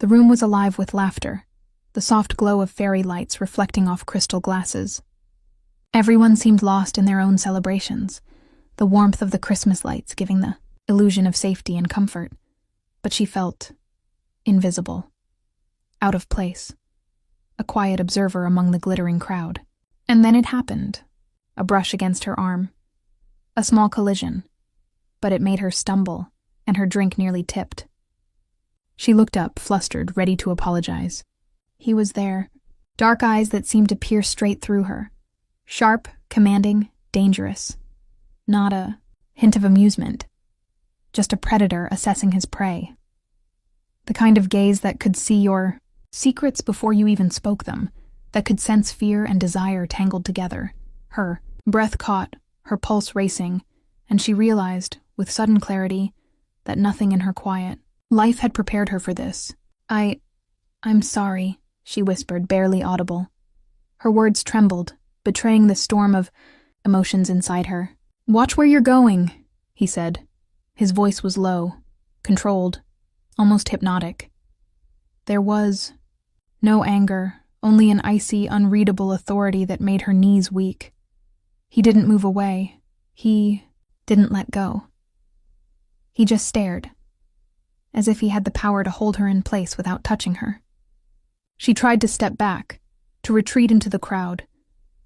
The room was alive with laughter, the soft glow of fairy lights reflecting off crystal glasses. Everyone seemed lost in their own celebrations, the warmth of the Christmas lights giving the illusion of safety and comfort. But she felt invisible, out of place, a quiet observer among the glittering crowd. And then it happened, a brush against her arm, a small collision, but it made her stumble, and her drink nearly tipped. She looked up, flustered, ready to apologize. He was there, dark eyes that seemed to pierce straight through her, sharp, commanding, dangerous. Not a hint of amusement, just a predator assessing his prey. The kind of gaze that could see your secrets before you even spoke them, that could sense fear and desire tangled together. Her breath caught, her pulse racing, and she realized, with sudden clarity, that nothing in her quiet life had prepared her for this. I'm sorry, she whispered, barely audible. Her words trembled, betraying the storm of emotions inside her. "Watch where you're going," he said. His voice was low, controlled, almost hypnotic. There was no anger, only an icy, unreadable authority that made her knees weak. He didn't move away. He didn't let go. He just stared, as if he had the power to hold her in place without touching her. She tried to step back, to retreat into the crowd,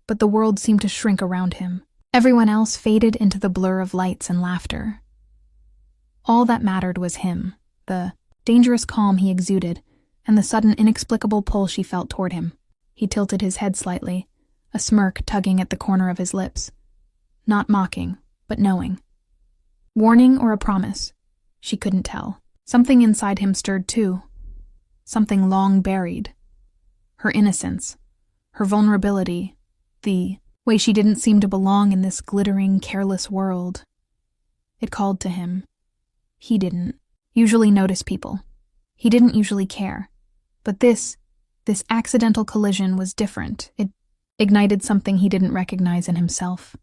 but the world seemed to shrink around him. Everyone else faded into the blur of lights and laughter. All that mattered was him, the dangerous calm he exuded, and the sudden inexplicable pull she felt toward him. He tilted his head slightly, a smirk tugging at the corner of his lips. Not mocking, but knowing. Warning or a promise? She couldn't tell. Something inside him stirred too. Something long buried. Her innocence, her vulnerability, the way she didn't seem to belong in this glittering, careless world. It called to him. He didn't usually notice people. He didn't usually care. But this accidental collision was different. It ignited something he didn't recognize in himself.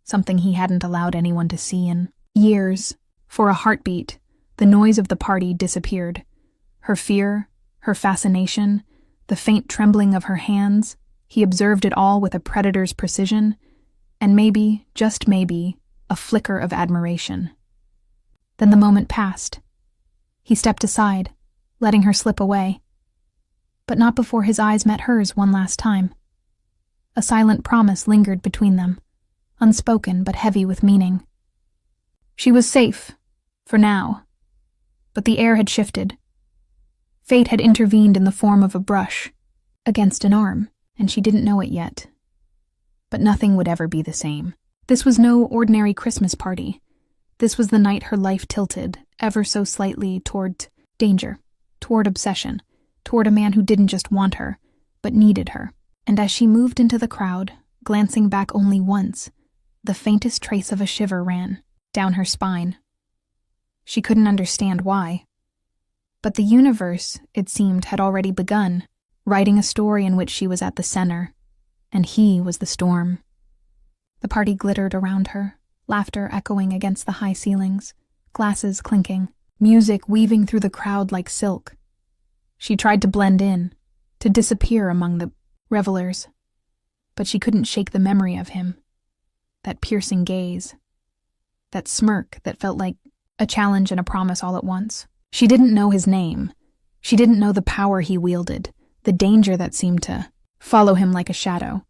Something he hadn't allowed anyone to see in years. For a heartbeat, the noise of the party disappeared. Her fear, her fascination, the faint trembling of her hands, he observed it all with a predator's precision, and maybe, just maybe, a flicker of admiration. Then the moment passed. He stepped aside, letting her slip away. But not before his eyes met hers one last time. A silent promise lingered between them, unspoken but heavy with meaning. She was safe, for now. But the air had shifted. Fate had intervened in the form of a brush, against an arm, and she didn't know it yet. But nothing would ever be the same. This was no ordinary Christmas party. This was the night her life tilted, ever so slightly, toward danger, toward obsession, toward a man who didn't just want her, but needed her. And as she moved into the crowd, glancing back only once, the faintest trace of a shiver ran down her spine. She couldn't understand why. But the universe, it seemed, had already begun, writing a story in which she was at the center, and he was the storm. The party glittered around her, laughter echoing against the high ceilings, glasses clinking, music weaving through the crowd like silk. She tried to blend in, to disappear among the revelers, but she couldn't shake the memory of him, that piercing gaze, that smirk that felt like a challenge and a promise all at once. She didn't know his name. She didn't know the power he wielded, the danger that seemed to follow him like a shadow.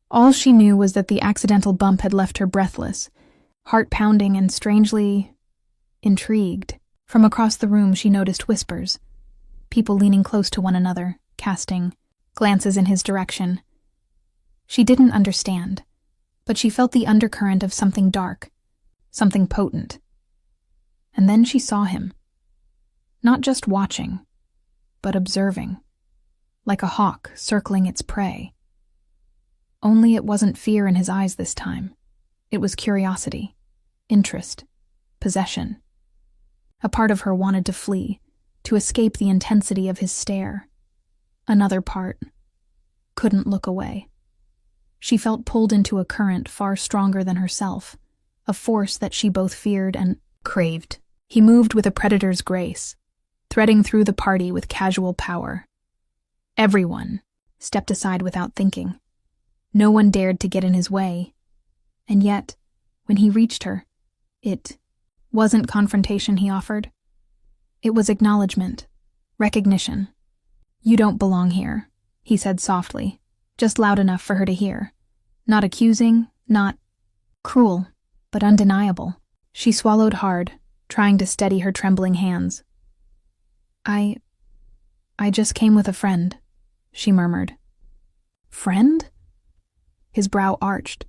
All she knew was that the accidental bump had left her breathless, heart-pounding and strangely intrigued. From across the room she noticed whispers, people leaning close to one another, casting glances in his direction. She didn't understand, but she felt the undercurrent of something dark, something potent. And then she saw him. Not just watching, but observing, like a hawk circling its prey. Only it wasn't fear in his eyes this time. It was curiosity, interest, possession. A part of her wanted to flee, to escape the intensity of his stare. Another part couldn't look away. She felt pulled into a current far stronger than herself, a force that she both feared and craved. He moved with a predator's grace, threading through the party with casual power. Everyone stepped aside without thinking. No one dared to get in his way. And yet, when he reached her, it wasn't confrontation he offered. It was acknowledgement, recognition. "You don't belong here," he said softly, just loud enough for her to hear. Not accusing, not cruel, but undeniable. She swallowed hard, trying to steady her trembling hands. I just came with a friend," she murmured. "Friend?" His brow arched,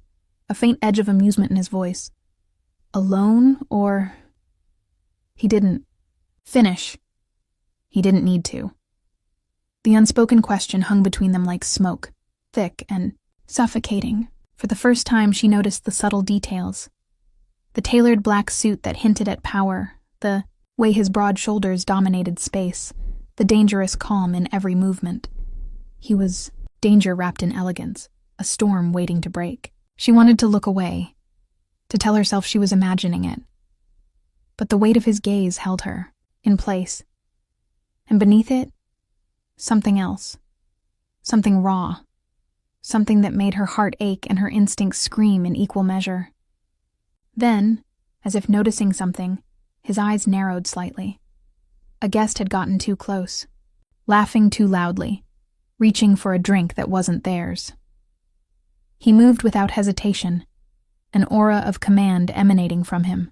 a faint edge of amusement in his voice. "Alone, or—" He didn't finish. He didn't need to. The unspoken question hung between them like smoke, thick and suffocating. For the first time, she noticed the subtle details. The tailored black suit that hinted at power, the way his broad shoulders dominated space, the dangerous calm in every movement. He was danger wrapped in elegance, a storm waiting to break. She wanted to look away, to tell herself she was imagining it. But the weight of his gaze held her, in place. And beneath it, something else. Something raw. Something that made her heart ache and her instincts scream in equal measure. Then, as if noticing something, his eyes narrowed slightly. A guest had gotten too close, laughing too loudly, reaching for a drink that wasn't theirs. He moved without hesitation, an aura of command emanating from him.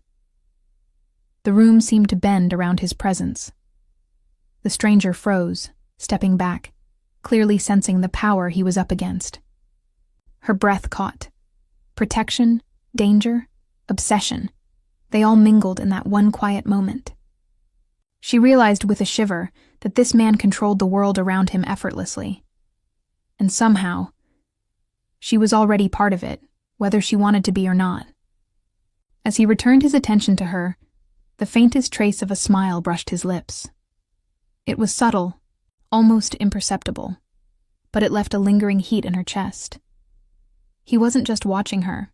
The room seemed to bend around his presence. The stranger froze, stepping back, clearly sensing the power he was up against. Her breath caught. Protection, danger, obsession, they all mingled in that one quiet moment. She realized with a shiver that this man controlled the world around him effortlessly. And somehow, she was already part of it, whether she wanted to be or not. As he returned his attention to her, the faintest trace of a smile brushed his lips. It was subtle, almost imperceptible, but it left a lingering heat in her chest. He wasn't just watching her.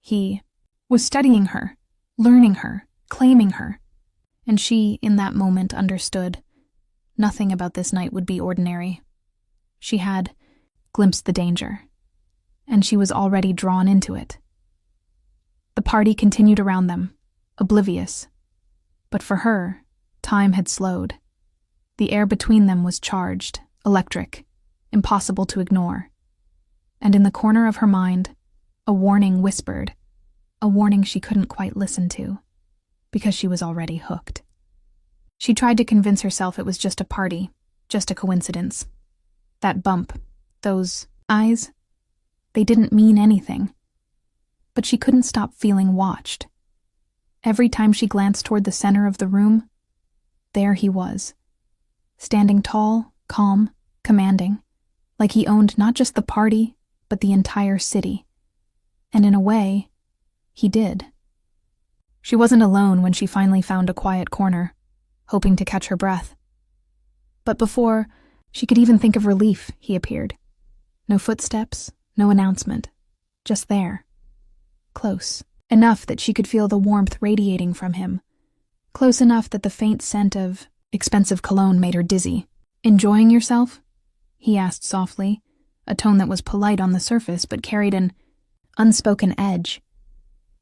He was studying her, learning her, claiming her. And she, in that moment, understood. Nothing about this night would be ordinary. She had glimpsed the danger, and she was already drawn into it. The party continued around them, oblivious. But for her, time had slowed. The air between them was charged, electric, impossible to ignore. And in the corner of her mind, a warning whispered, a warning she couldn't quite listen to, because she was already hooked. She tried to convince herself it was just a party, just a coincidence. That bump, those eyes, they didn't mean anything. But she couldn't stop feeling watched. Every time she glanced toward the center of the room, there he was, standing tall, calm, commanding, like he owned not just the party, but the entire city. And in a way, he did. She wasn't alone when she finally found a quiet corner, hoping to catch her breath. But before she could even think of relief, he appeared. No footsteps, no announcement, just there. Close, enough that she could feel the warmth radiating from him. Close enough that the faint scent of expensive cologne made her dizzy. "Enjoying yourself?" he asked softly, a tone that was polite on the surface but carried an unspoken edge.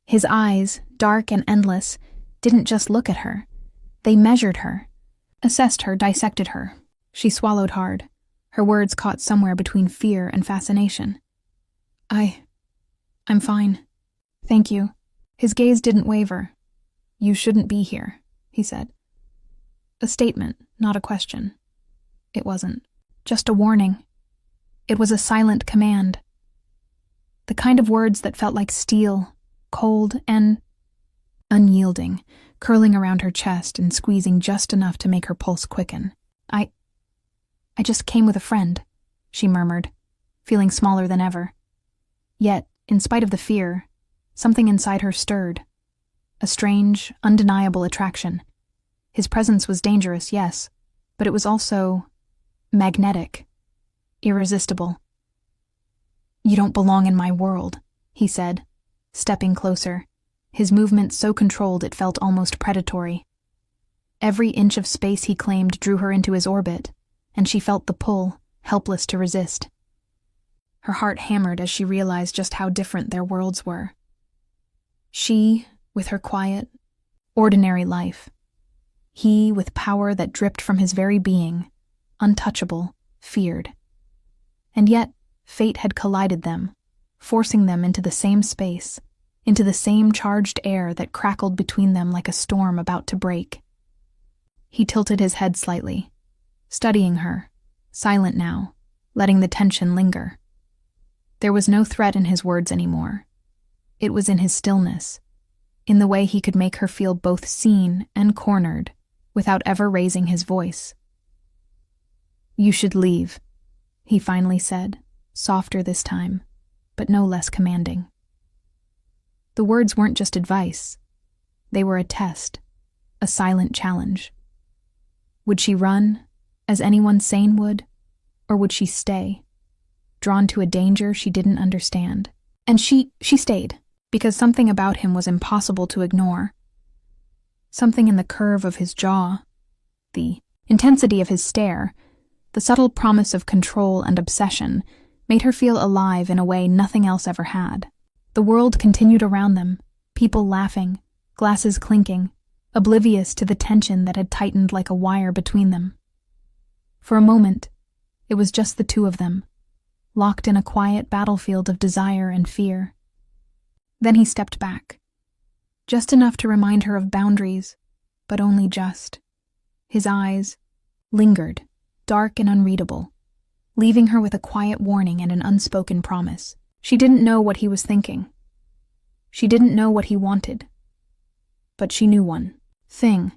His eyes, dark and endless, didn't just look at her. They measured her, assessed her, dissected her. She swallowed hard, her words caught somewhere between fear and fascination. I'm fine. Thank you." His gaze didn't waver. "You shouldn't be here," he said. A statement, not a question. It wasn't. Just a warning. It was a silent command. The kind of words that felt like steel, cold and unyielding, curling around her chest and squeezing just enough to make her pulse quicken. I just came with a friend," she murmured, feeling smaller than ever. Yet, in spite of the fear, something inside her stirred. A strange, undeniable attraction. His presence was dangerous, yes, but it was also magnetic, irresistible. "You don't belong in my world," he said, stepping closer, his movement so controlled it felt almost predatory. Every inch of space he claimed drew her into his orbit, and she felt the pull, helpless to resist. Her heart hammered as she realized just how different their worlds were. She, with her quiet, ordinary life. He, with power that dripped from his very being, untouchable, feared. And yet, fate had collided them, forcing them into the same space, into the same charged air that crackled between them like a storm about to break. He tilted his head slightly, studying her, silent now, letting the tension linger. There was no threat in his words anymore. It was in his stillness, in the way he could make her feel both seen and cornered, without ever raising his voice. "You should leave," he finally said, softer this time, but no less commanding. The words weren't just advice. They were a test, a silent challenge. Would she run, as anyone sane would, or would she stay, drawn to a danger she didn't understand? And she stayed, because something about him was impossible to ignore. Something in the curve of his jaw, the intensity of his stare, the subtle promise of control and obsession made her feel alive in a way nothing else ever had. The world continued around them, people laughing, glasses clinking, oblivious to the tension that had tightened like a wire between them. For a moment, it was just the two of them, locked in a quiet battlefield of desire and fear. Then he stepped back, just enough to remind her of boundaries, but only just. His eyes lingered, dark and unreadable, leaving her with a quiet warning and an unspoken promise. She didn't know what he was thinking. She didn't know what he wanted. But she knew one thing.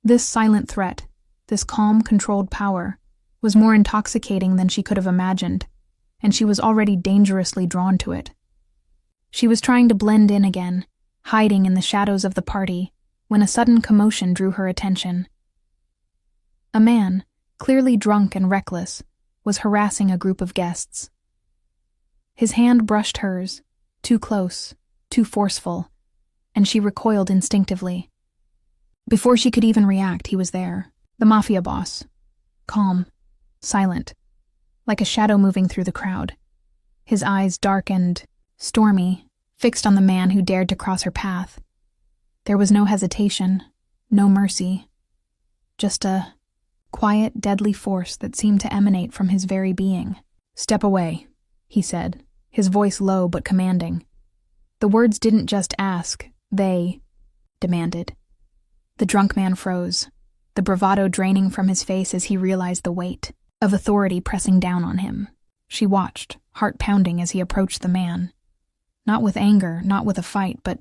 This silent threat, this calm, controlled power, was more intoxicating than she could have imagined, and she was already dangerously drawn to it. She was trying to blend in again, hiding in the shadows of the party, when a sudden commotion drew her attention. A man, clearly drunk and reckless, was harassing a group of guests. His hand brushed hers, too close, too forceful, and she recoiled instinctively. Before she could even react, he was there, the Mafia boss, calm, silent, like a shadow moving through the crowd. His eyes dark and stormy, fixed on the man who dared to cross her path. There was no hesitation, no mercy, just a quiet, deadly force that seemed to emanate from his very being. "Step away," he said, his voice low but commanding. The words didn't just ask, they demanded. The drunk man froze, the bravado draining from his face as he realized the weight of authority pressing down on him. She watched, heart pounding as he approached the man. Not with anger, not with a fight, but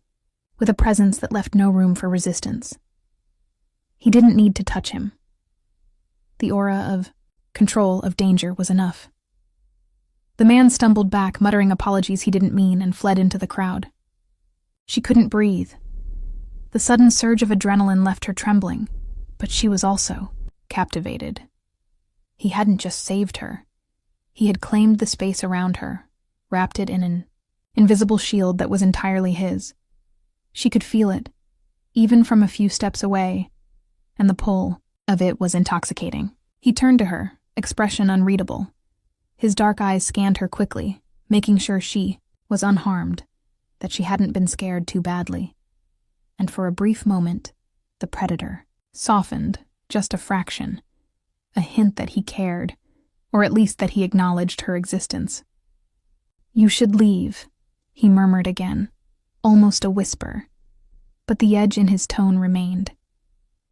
with a presence that left no room for resistance. He didn't need to touch him. The aura of control, of danger, was enough. The man stumbled back, muttering apologies he didn't mean, and fled into the crowd. She couldn't breathe. The sudden surge of adrenaline left her trembling, but she was also captivated. He hadn't just saved her. He had claimed the space around her, wrapped it in an invisible shield that was entirely his. She could feel it, even from a few steps away, and the pull of it was intoxicating. He turned to her, expression unreadable. His dark eyes scanned her quickly, making sure she was unharmed, that she hadn't been scared too badly. And for a brief moment, the predator softened just a fraction, a hint that he cared, or at least that he acknowledged her existence. "You should leave," he murmured again, almost a whisper, but the edge in his tone remained.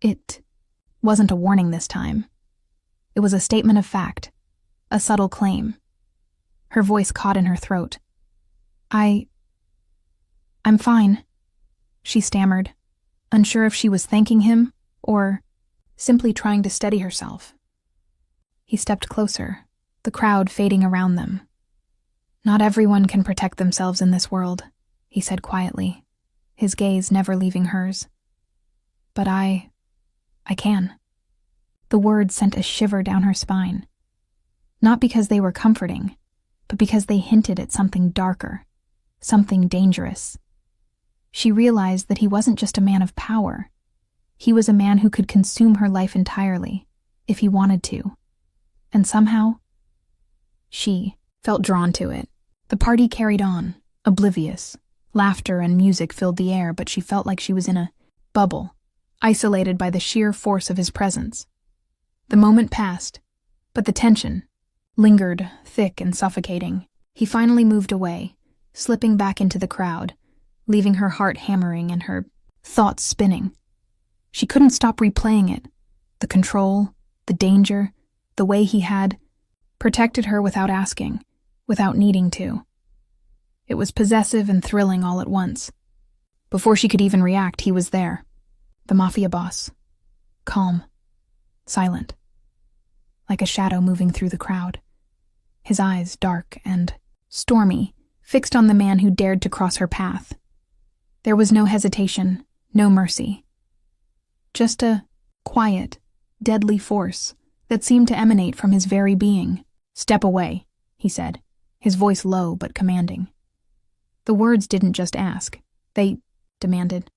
It wasn't a warning this time. It was a statement of fact, a subtle claim. Her voice caught in her throat. I'm fine," she stammered, unsure if she was thanking him or simply trying to steady herself. He stepped closer, the crowd fading around them. "Not everyone can protect themselves in this world," he said quietly, his gaze never leaving hers. "But I can." The words sent a shiver down her spine. Not because they were comforting, but because they hinted at something darker, something dangerous. She realized that he wasn't just a man of power. He was a man who could consume her life entirely, if he wanted to. And somehow, she felt drawn to it. The party carried on, oblivious. Laughter and music filled the air, but she felt like she was in a bubble, isolated by the sheer force of his presence. The moment passed, but the tension lingered, thick and suffocating. He finally moved away, slipping back into the crowd, leaving her heart hammering and her thoughts spinning. She couldn't stop replaying it. The control, the danger, the way he had protected her without asking, without needing to. It was possessive and thrilling all at once. Before she could even react, he was there. The Mafia boss. Calm. Silent. Like a shadow moving through the crowd. His eyes, dark and stormy, fixed on the man who dared to cross her path. There was no hesitation, no mercy. Just a quiet, deadly force that seemed to emanate from his very being. "Step away," he said, his voice low but commanding. The words didn't just ask, they demanded.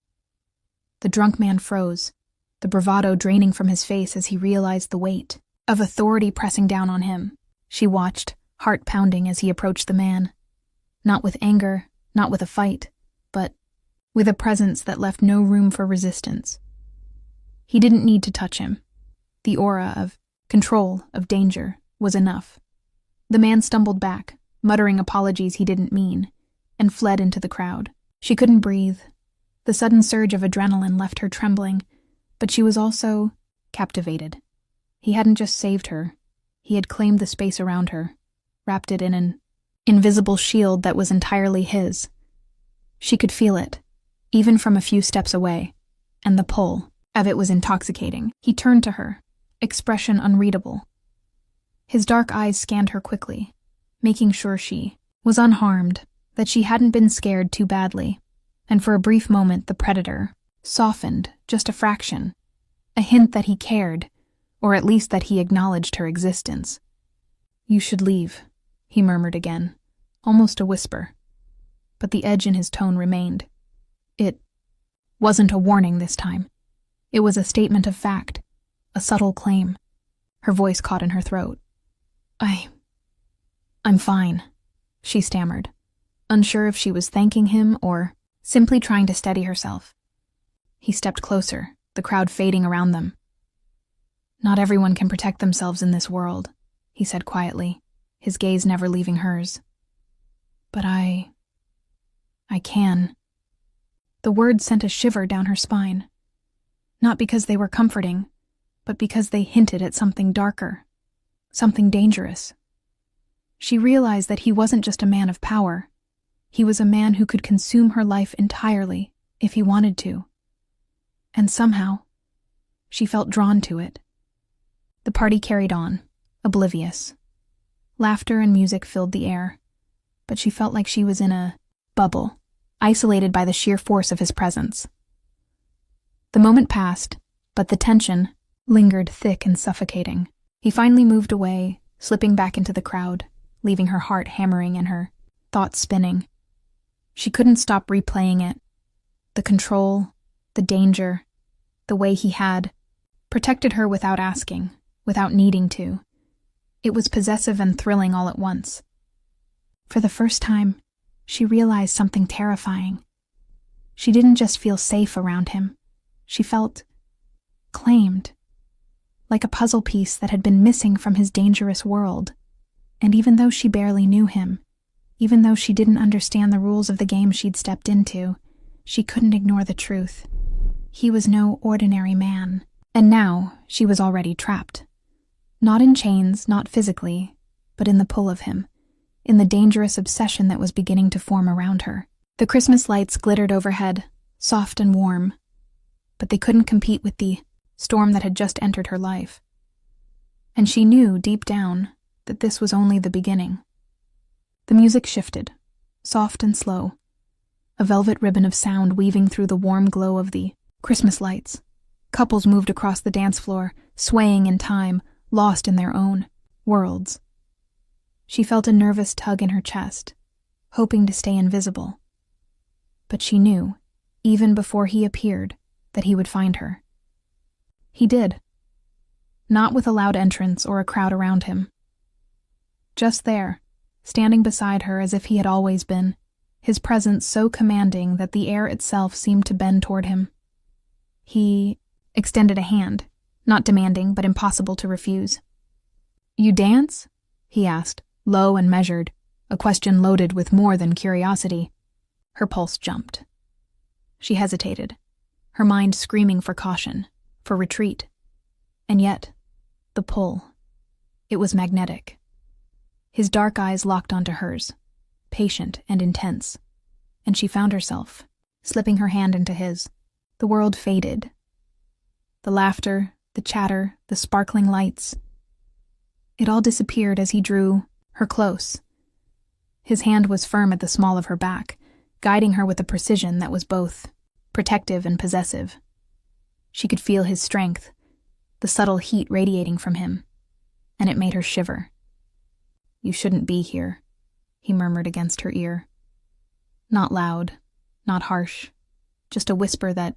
The drunk man froze, the bravado draining from his face as he realized the weight of authority pressing down on him. She watched, heart pounding as he approached the man. Not with anger, not with a fight, but with a presence that left no room for resistance. He didn't need to touch him. The aura of control, of danger, was enough. The man stumbled back, muttering apologies he didn't mean, and fled into the crowd. She couldn't breathe. The sudden surge of adrenaline left her trembling, but she was also captivated. He hadn't just saved her. He had claimed the space around her, wrapped it in an invisible shield that was entirely his. She could feel it, even from a few steps away, and the pull of it was intoxicating. He turned to her, expression unreadable. His dark eyes scanned her quickly, making sure she was unharmed, that she hadn't been scared too badly, and for a brief moment the predator softened just a fraction, a hint that he cared, or at least that he acknowledged her existence. "You should leave," he murmured again, almost a whisper, but the edge in his tone remained. It wasn't a warning this time. It was a statement of fact, a subtle claim. Her voice caught in her throat. I'm fine," she stammered, unsure if she was thanking him or simply trying to steady herself. He stepped closer, the crowd fading around them. "Not everyone can protect themselves in this world," he said quietly, his gaze never leaving hers. "But I can." The words sent a shiver down her spine. Not because they were comforting, but because they hinted at something darker, something dangerous. She realized that he wasn't just a man of power. He was a man who could consume her life entirely, if he wanted to. And somehow, she felt drawn to it. The party carried on, oblivious. Laughter and music filled the air, but she felt like she was in a bubble, isolated by the sheer force of his presence. The moment passed, but the tension lingered thick and suffocating. He finally moved away, slipping back into the crowd, leaving her heart hammering and her thoughts spinning. She couldn't stop replaying it. The control, the danger, the way he had protected her without asking, without needing to. It was possessive and thrilling all at once. For the first time, she realized something terrifying. She didn't just feel safe around him. She felt claimed, like a puzzle piece that had been missing from his dangerous world. And even though she barely knew him, even though she didn't understand the rules of the game she'd stepped into, she couldn't ignore the truth. He was no ordinary man, and now she was already trapped. Not in chains, not physically, but in the pull of him, in the dangerous obsession that was beginning to form around her. The Christmas lights glittered overhead, soft and warm, but they couldn't compete with the storm that had just entered her life. And she knew, deep down, that this was only the beginning. The music shifted, soft and slow, a velvet ribbon of sound weaving through the warm glow of the Christmas lights. Couples moved across the dance floor, swaying in time, lost in their own worlds. She felt a nervous tug in her chest, hoping to stay invisible. But she knew, even before he appeared, that he would find her. He did. Not with a loud entrance or a crowd around him. Just there, standing beside her as if he had always been, his presence so commanding that the air itself seemed to bend toward him. He extended a hand, not demanding but impossible to refuse. "You dance?" he asked, low and measured, a question loaded with more than curiosity. Her pulse jumped. She hesitated, her mind screaming for caution, for retreat. And yet, the pull. It was magnetic. His dark eyes locked onto hers, patient and intense, and she found herself, slipping her hand into his. The world faded. The laughter, the chatter, the sparkling lights. It all disappeared as he drew her close. His hand was firm at the small of her back, guiding her with a precision that was both protective and possessive. She could feel his strength, the subtle heat radiating from him, and it made her shiver. "You shouldn't be here," he murmured against her ear. Not loud, not harsh, just a whisper that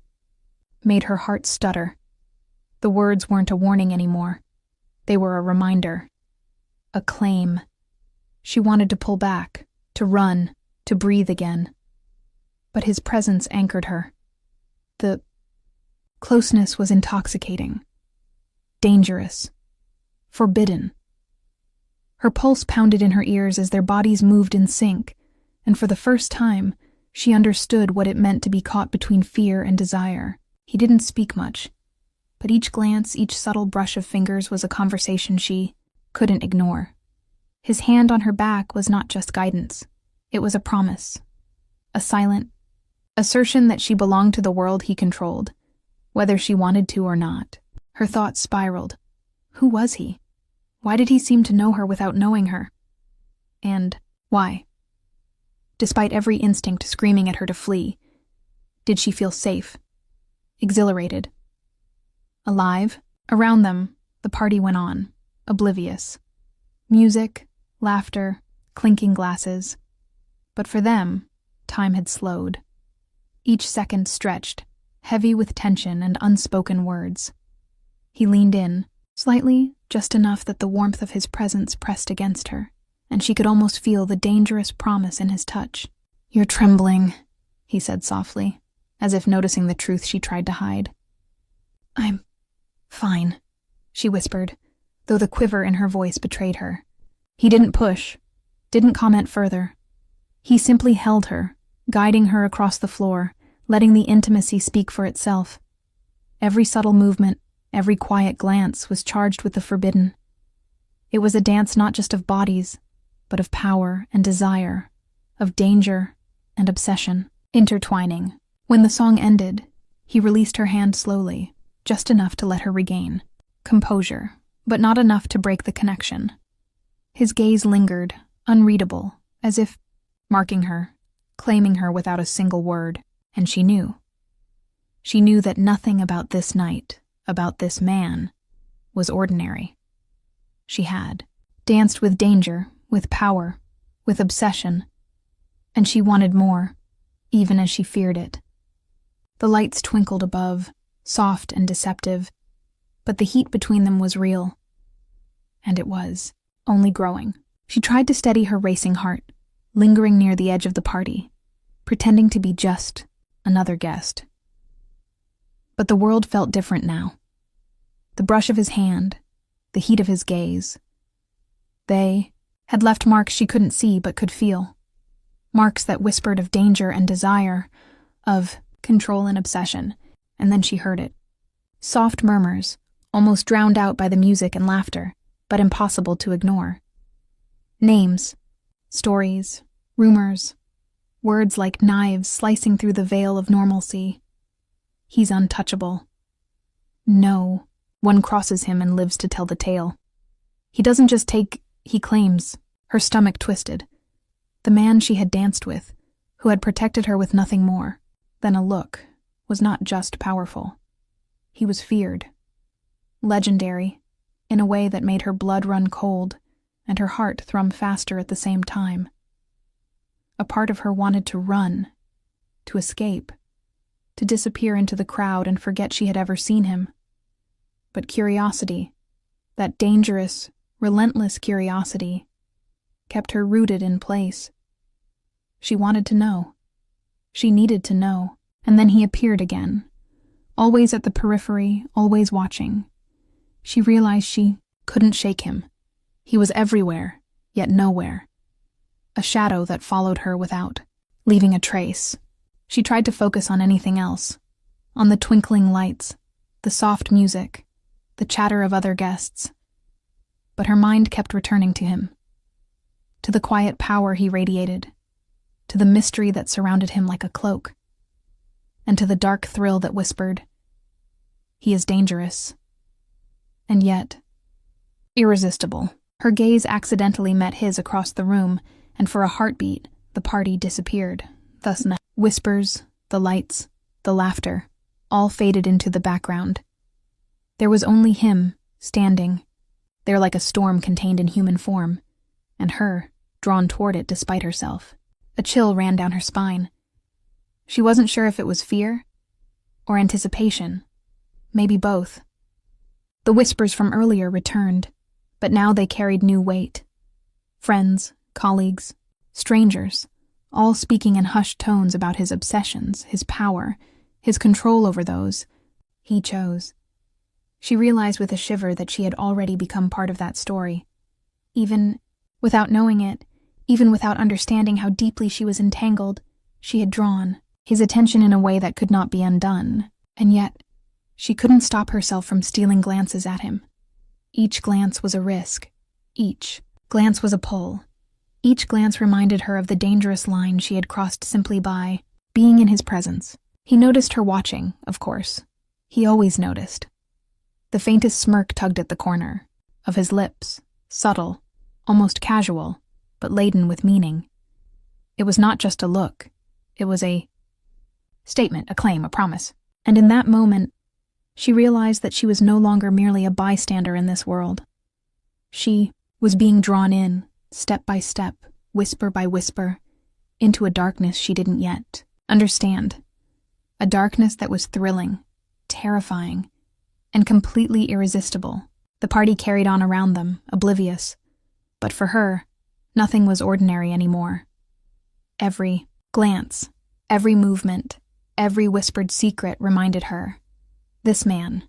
made her heart stutter. The words weren't a warning anymore. They were a reminder, a claim. She wanted to pull back, to run, to breathe again. But his presence anchored her. The closeness was intoxicating, dangerous, forbidden. Her pulse pounded in her ears as their bodies moved in sync, and for the first time, she understood what it meant to be caught between fear and desire. He didn't speak much, but each glance, each subtle brush of fingers was a conversation she couldn't ignore. His hand on her back was not just guidance. It was a promise, a silent assertion that she belonged to the world he controlled, whether she wanted to or not. Her thoughts spiraled. Who was he? Why did he seem to know her without knowing her? And why? Despite every instinct screaming at her to flee, did she feel safe, exhilarated, alive? Around them, the party went on, oblivious. Music, laughter, clinking glasses. But for them, time had slowed. Each second stretched, heavy with tension and unspoken words. He leaned in, slightly, just enough that the warmth of his presence pressed against her, and she could almost feel the dangerous promise in his touch. "You're trembling," he said softly, as if noticing the truth she tried to hide. "I'm fine," she whispered, though the quiver in her voice betrayed her. He didn't push, didn't comment further. He simply held her, guiding her across the floor, letting the intimacy speak for itself. Every subtle movement, every quiet glance was charged with the forbidden. It was a dance not just of bodies, but of power and desire, of danger and obsession, intertwining. When the song ended, he released her hand slowly, just enough to let her regain composure, but not enough to break the connection. His gaze lingered, unreadable, as if marking her, claiming her without a single word, and she knew. She knew that nothing about this night, about this man, was ordinary. She had danced with danger, with power, with obsession, and she wanted more, even as she feared it. The lights twinkled above, soft and deceptive, but the heat between them was real. And it was, only growing. She tried to steady her racing heart, lingering near the edge of the party, pretending to be just another guest. But the world felt different now. The brush of his hand, the heat of his gaze. They had left marks she couldn't see but could feel. Marks that whispered of danger and desire, of control and obsession, and then she heard it. Soft murmurs, almost drowned out by the music and laughter, but impossible to ignore. Names, stories, rumors, words like knives slicing through the veil of normalcy. He's untouchable. No, one crosses him and lives to tell the tale. He doesn't just take, he claims. Her stomach twisted. The man she had danced with, who had protected her with nothing more than a look, was not just powerful. He was feared. Legendary, in a way that made her blood run cold and her heart thrum faster at the same time. A part of her wanted to run, to escape, to disappear into the crowd and forget she had ever seen him. but curiosity, that dangerous, relentless curiosity, kept her rooted in place. She wanted to know. She needed to know. And then he appeared again, always at the periphery, always watching. She realized she couldn't shake him. He was everywhere, yet nowhere. A shadow that followed her without leaving a trace. She tried to focus on anything else, on the twinkling lights, the soft music, the chatter of other guests. But her mind kept returning to him, to the quiet power he radiated, to the mystery that surrounded him like a cloak, and to the dark thrill that whispered, "He is dangerous." And yet, irresistible. Her gaze accidentally met his across the room, and for a heartbeat, the party disappeared. Thus, the whispers, the lights, the laughter, all faded into the background. There was only him, standing, there like a storm contained in human form, and her, drawn toward it despite herself. A chill ran down her spine. She wasn't sure if it was fear or anticipation, maybe both. The whispers from earlier returned, but now they carried new weight. Friends, colleagues, strangers, all speaking in hushed tones about his obsessions, his power, his control over those he chose. She realized with a shiver that she had already become part of that story. Even without knowing it, even without understanding how deeply she was entangled, she had drawn his attention in a way that could not be undone. And yet, she couldn't stop herself from stealing glances at him. Each glance was a risk. Each glance was a pull. Each glance reminded her of the dangerous line she had crossed simply by being in his presence. He noticed her watching, of course. He always noticed. The faintest smirk tugged at the corner of his lips, subtle, almost casual, but laden with meaning. It was not just a look. It was a statement, a claim, a promise. And in that moment, she realized that she was no longer merely a bystander in this world. She was being drawn in, step by step, whisper by whisper, into a darkness she didn't yet understand. A darkness that was thrilling, terrifying, and completely irresistible. The party carried on around them, oblivious. But for her, nothing was ordinary anymore. Every glance, every movement, every whispered secret reminded her. This man,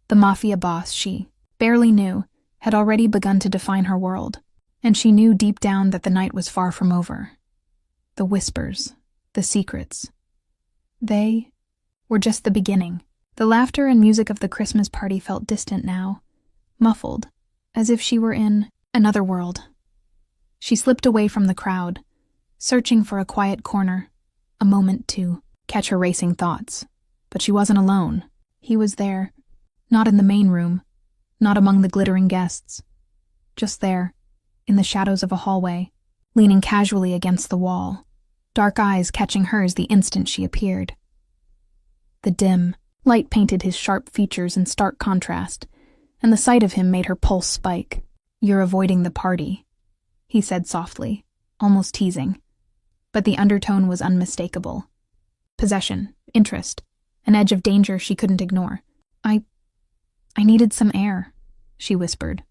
the Mafia boss she barely knew, had already begun to define her world, and she knew deep down that the night was far from over. The whispers, the secrets, they were just the beginning. The laughter and music of the Christmas party felt distant now, muffled, as if she were in another world. She slipped away from the crowd, searching for a quiet corner, a moment to catch her racing thoughts. But she wasn't alone. He was there, not in the main room, not among the glittering guests. Just there, in the shadows of a hallway, leaning casually against the wall, dark eyes catching hers the instant she appeared. The dim light painted his sharp features in stark contrast, and the sight of him made her pulse spike. "You're avoiding the party," he said softly, almost teasing. But the undertone was unmistakable. Possession, interest, an edge of danger she couldn't ignore. I needed some air," she whispered,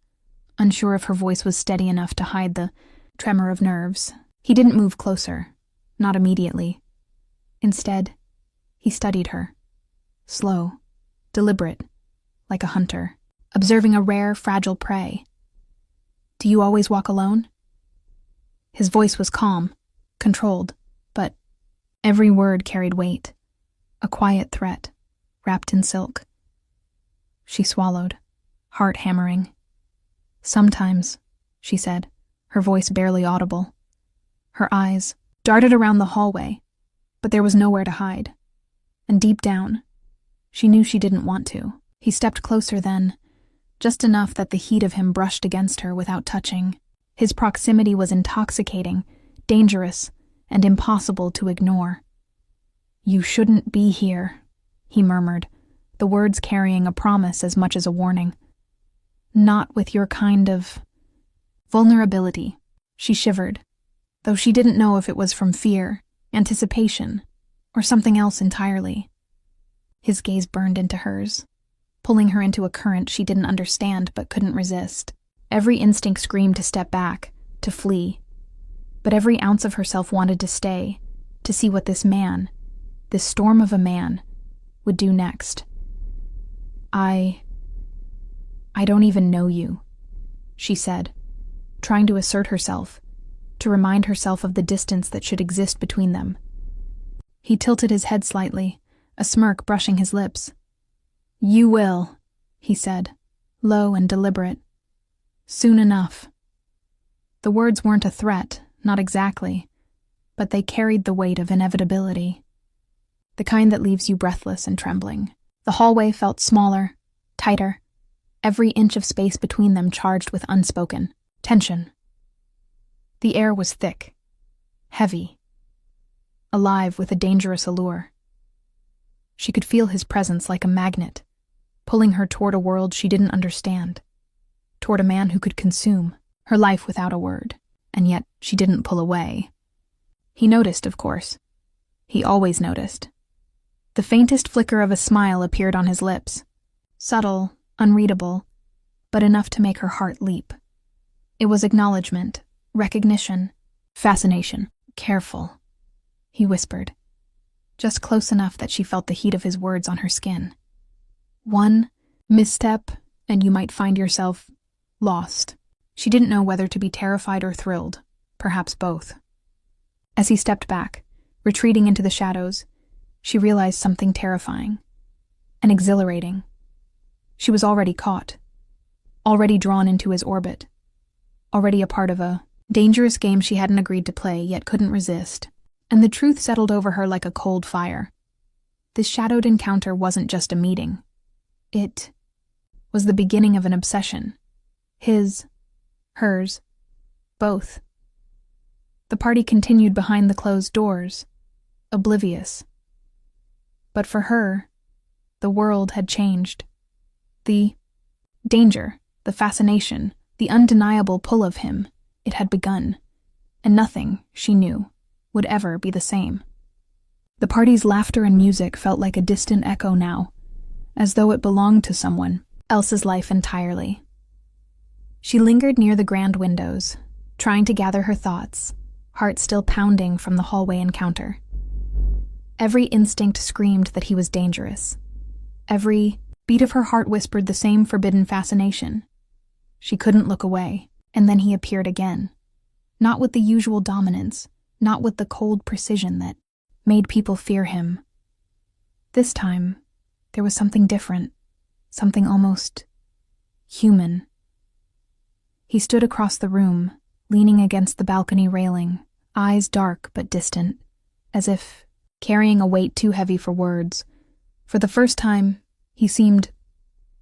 unsure if her voice was steady enough to hide the tremor of nerves. He didn't move closer, not immediately. Instead, he studied her, slow, deliberate, like a hunter, observing a rare, fragile prey. "Do you always walk alone?" His voice was calm, controlled, but every word carried weight, a quiet threat, wrapped in silk. She swallowed, heart hammering. "Sometimes," she said, her voice barely audible. Her eyes darted around the hallway, but there was nowhere to hide. And deep down, she knew she didn't want to. He stepped closer then, just enough that the heat of him brushed against her without touching. His proximity was intoxicating, dangerous, and impossible to ignore. "You shouldn't be here," he murmured, the words carrying a promise as much as a warning. "Not with your kind of vulnerability." She shivered, though she didn't know if it was from fear, anticipation, or something else entirely. His gaze burned into hers, pulling her into a current she didn't understand but couldn't resist. Every instinct screamed to step back, to flee. But every ounce of herself wanted to stay, to see what this man, this storm of a man, would do next. I don't even know you, she said, trying to assert herself, to remind herself of the distance that should exist between them. He tilted his head slightly, a smirk brushing his lips. You will, he said, low and deliberate. Soon enough. The words weren't a threat, not exactly, but they carried the weight of inevitability. The kind that leaves you breathless and trembling. The hallway felt smaller, tighter, every inch of space between them charged with unspoken tension. The air was thick, heavy, alive with a dangerous allure. She could feel his presence like a magnet, pulling her toward a world she didn't understand, toward a man who could consume her life without a word, and yet she didn't pull away. He noticed, of course. He always noticed. The faintest flicker of a smile appeared on his lips, subtle, unreadable, but enough to make her heart leap. It was acknowledgement, recognition, fascination. Careful, he whispered, just close enough that she felt the heat of his words on her skin. One misstep, and you might find yourself lost. She didn't know whether to be terrified or thrilled, perhaps both. As he stepped back, retreating into the shadows, she realized something terrifying and exhilarating. She was already caught, already drawn into his orbit, already a part of a dangerous game she hadn't agreed to play yet couldn't resist, and the truth settled over her like a cold fire. This shadowed encounter wasn't just a meeting. It was the beginning of an obsession. His, hers, both. The party continued behind the closed doors, oblivious. But for her, the world had changed. The danger, the fascination, the undeniable pull of him, it had begun, and nothing, she knew, would ever be the same. The party's laughter and music felt like a distant echo now, as though it belonged to someone else's life entirely. She lingered near the grand windows, trying to gather her thoughts, heart still pounding from the hallway encounter. Every instinct screamed that he was dangerous. Every beat of her heart whispered the same forbidden fascination. She couldn't look away, and then he appeared again. Not with the usual dominance, not with the cold precision that made people fear him. This time, there was something different, something almost human. He stood across the room, leaning against the balcony railing, eyes dark but distant, as if carrying a weight too heavy for words. For the first time, he seemed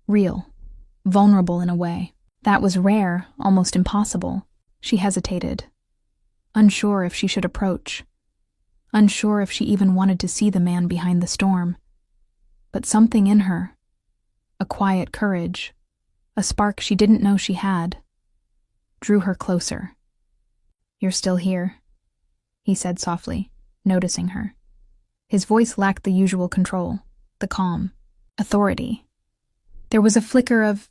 real, vulnerable in a way. That was rare, almost impossible. She hesitated, unsure if she should approach, unsure if she even wanted to see the man behind the storm. But something in her, a quiet courage, a spark she didn't know she had, drew her closer. "You're still here," he said softly, noticing her. His voice lacked the usual control, the calm, authority. There was a flicker of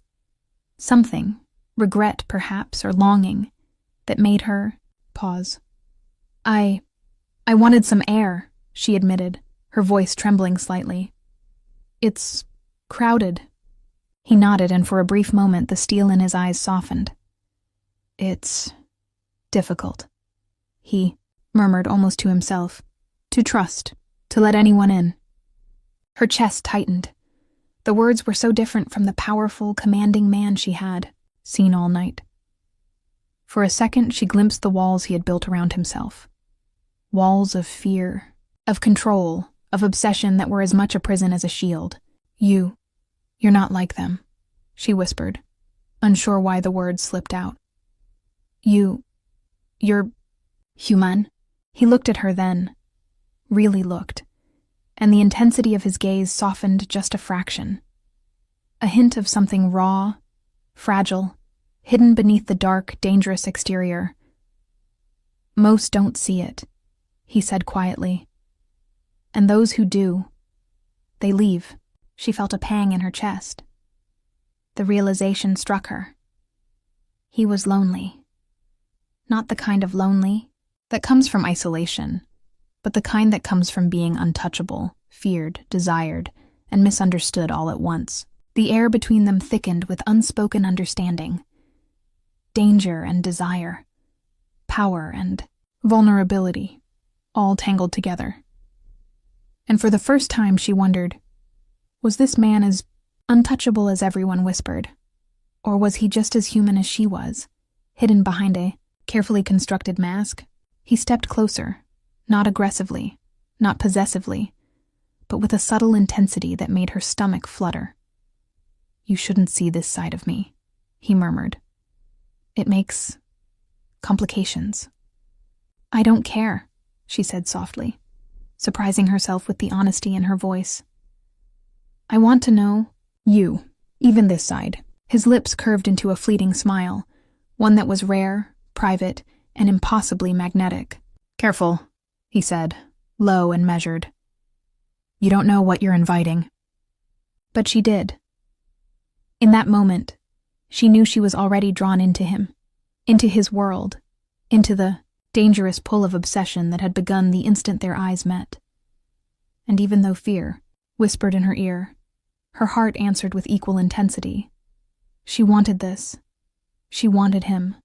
something, regret perhaps, or longing, that made her pause. I wanted some air," she admitted, her voice trembling slightly. "It's crowded." He nodded, and for a brief moment the steel in his eyes softened. "It's difficult," he murmured almost to himself, "to trust, to let anyone in." Her chest tightened. The words were so different from the powerful, commanding man she had seen all night. For a second she glimpsed the walls he had built around himself. Walls of fear, of control, of obsession that were as much a prison as a shield. You're not like them," she whispered, unsure why the words slipped out. You're human." He looked at her then, really looked, and the intensity of his gaze softened just a fraction. A hint of something raw, fragile, hidden beneath the dark, dangerous exterior. "Most don't see it," he said quietly. "And those who do, they leave." She felt a pang in her chest, The realization struck her. He was lonely. Not the kind of lonely that comes from isolation, but the kind that comes from being untouchable, feared, desired, and misunderstood all at once. The air between them thickened with unspoken understanding. Danger and desire, power and vulnerability, all tangled together. And for the first time she wondered, was this man as untouchable as everyone whispered? Or was he just as human as she was, hidden behind a carefully constructed mask? He stepped closer, not aggressively, not possessively, but with a subtle intensity that made her stomach flutter. "You shouldn't see this side of me," he murmured. "It makes complications." "I don't care," she said softly, surprising herself with the honesty in her voice. "I want to know you, even this side." His lips curved into a fleeting smile, one that was rare, private, and impossibly magnetic. "Careful," he said, low and measured. "You don't know what you're inviting." But she did. In that moment, she knew she was already drawn into him, into his world, into the dangerous pull of obsession that had begun the instant their eyes met. And even though fear whispered in her ear, her heart answered with equal intensity. She wanted this. She wanted him.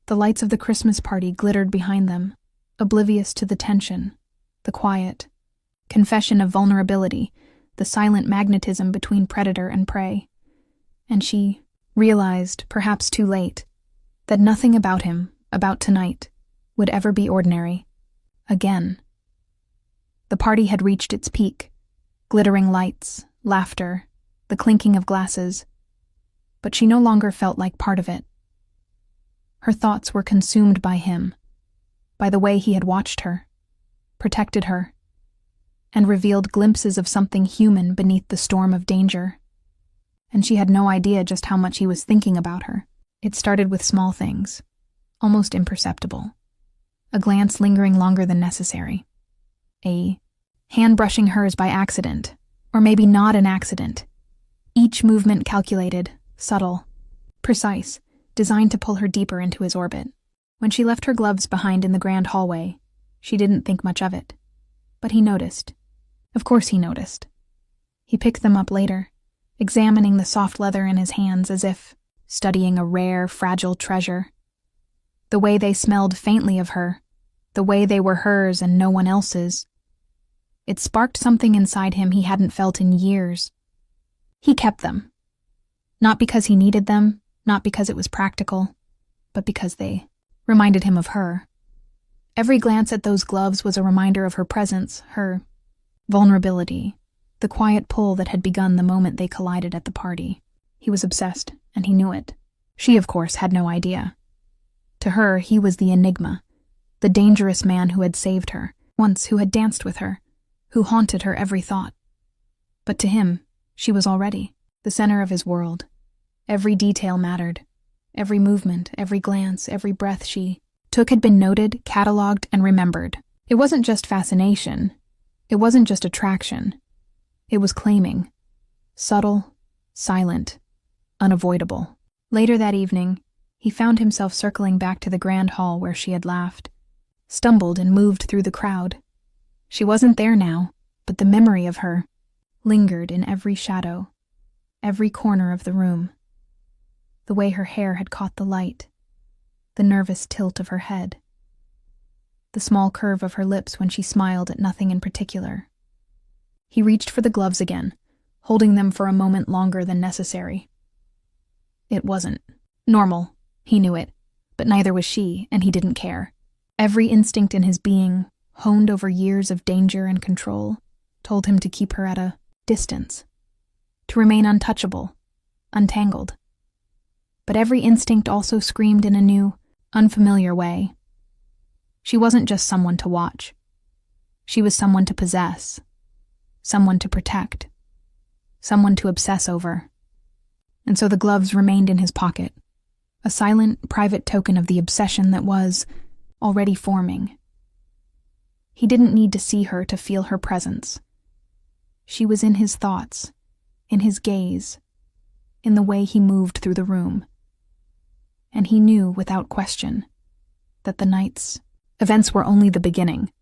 The lights of the Christmas party glittered behind them, oblivious to the tension, the quiet, confession of vulnerability, the silent magnetism between predator and prey. And she realized, perhaps too late, that nothing about him, about tonight, would ever be ordinary. Again. The party had reached its peak. Glittering lights, laughter, the clinking of glasses. But she no longer felt like part of it. Her thoughts were consumed by him, by the way he had watched her, protected her, and revealed glimpses of something human beneath the storm of danger. And she had no idea just how much he was thinking about her. It started with small things, almost imperceptible. A glance lingering longer than necessary. A hand brushing hers by accident, or maybe not an accident. Each movement calculated, subtle, precise, designed to pull her deeper into his orbit. When she left her gloves behind in the grand hallway, she didn't think much of it. But he noticed. Of course he noticed. He picked them up later, examining the soft leather in his hands as if studying a rare, fragile treasure. The way they smelled faintly of her, the way they were hers and no one else's. It sparked something inside him he hadn't felt in years. He kept them. Not because he needed them, not because it was practical, but because they reminded him of her. Every glance at those gloves was a reminder of her presence, her vulnerability, the quiet pull that had begun the moment they collided at the party. He was obsessed, and he knew it. She, of course, had no idea. To her, he was the enigma, the dangerous man who had saved her, once who had danced with her, who haunted her every thought. But to him, she was already the center of his world. Every detail mattered. Every movement, every glance, every breath she took had been noted, catalogued, and remembered. It wasn't just fascination. It wasn't just attraction. It was claiming. Subtle, silent, unavoidable. Later that evening, he found himself circling back to the grand hall where she had laughed, stumbled and moved through the crowd. She wasn't there now, but the memory of her lingered in every shadow, every corner of the room. The way her hair had caught the light, the nervous tilt of her head, the small curve of her lips when she smiled at nothing in particular. He reached for the gloves again, holding them for a moment longer than necessary. It wasn't normal, he knew it, but neither was she, and he didn't care. Every instinct in his being, honed over years of danger and control, told him to keep her at a distance, to remain untouchable, untangled. But every instinct also screamed in a new, unfamiliar way. She wasn't just someone to watch. She was someone to possess, someone to protect, someone to obsess over. And so the gloves remained in his pocket, a silent, private token of the obsession that was already forming. He didn't need to see her to feel her presence. She was in his thoughts, in his gaze, in the way he moved through the room. And he knew, without question, that the night's events were only the beginning.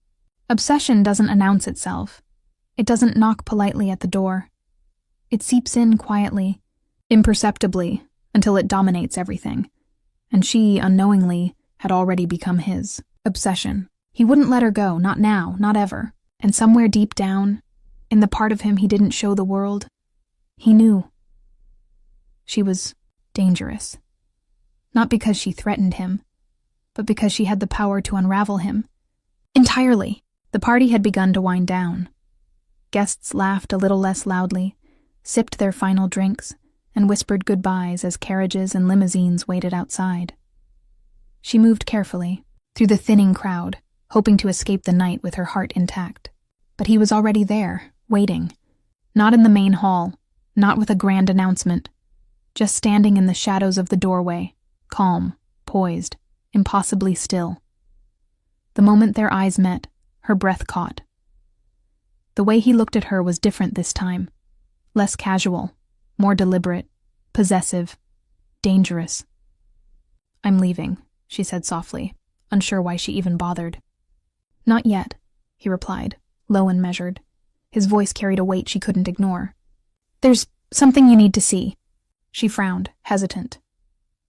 Obsession doesn't announce itself. It doesn't knock politely at the door. It seeps in quietly, imperceptibly, until it dominates everything. And she, unknowingly, had already become his obsession. He wouldn't let her go, not now, not ever. And somewhere deep down, in the part of him he didn't show the world, he knew. She was dangerous. Not because she threatened him, but because she had the power to unravel him. Entirely. The party had begun to wind down. Guests laughed a little less loudly, sipped their final drinks, and whispered goodbyes as carriages and limousines waited outside. She moved carefully, through the thinning crowd, hoping to escape the night with her heart intact. But he was already there, waiting. Not in the main hall, not with a grand announcement, just standing in the shadows of the doorway, calm, poised, impossibly still. The moment their eyes met, her breath caught. The way he looked at her was different this time, less casual, more deliberate, possessive, dangerous. "I'm leaving," she said softly, unsure why she even bothered. "Not yet," he replied, low and measured. His voice carried a weight she couldn't ignore. "There's something you need to see." She frowned, hesitant.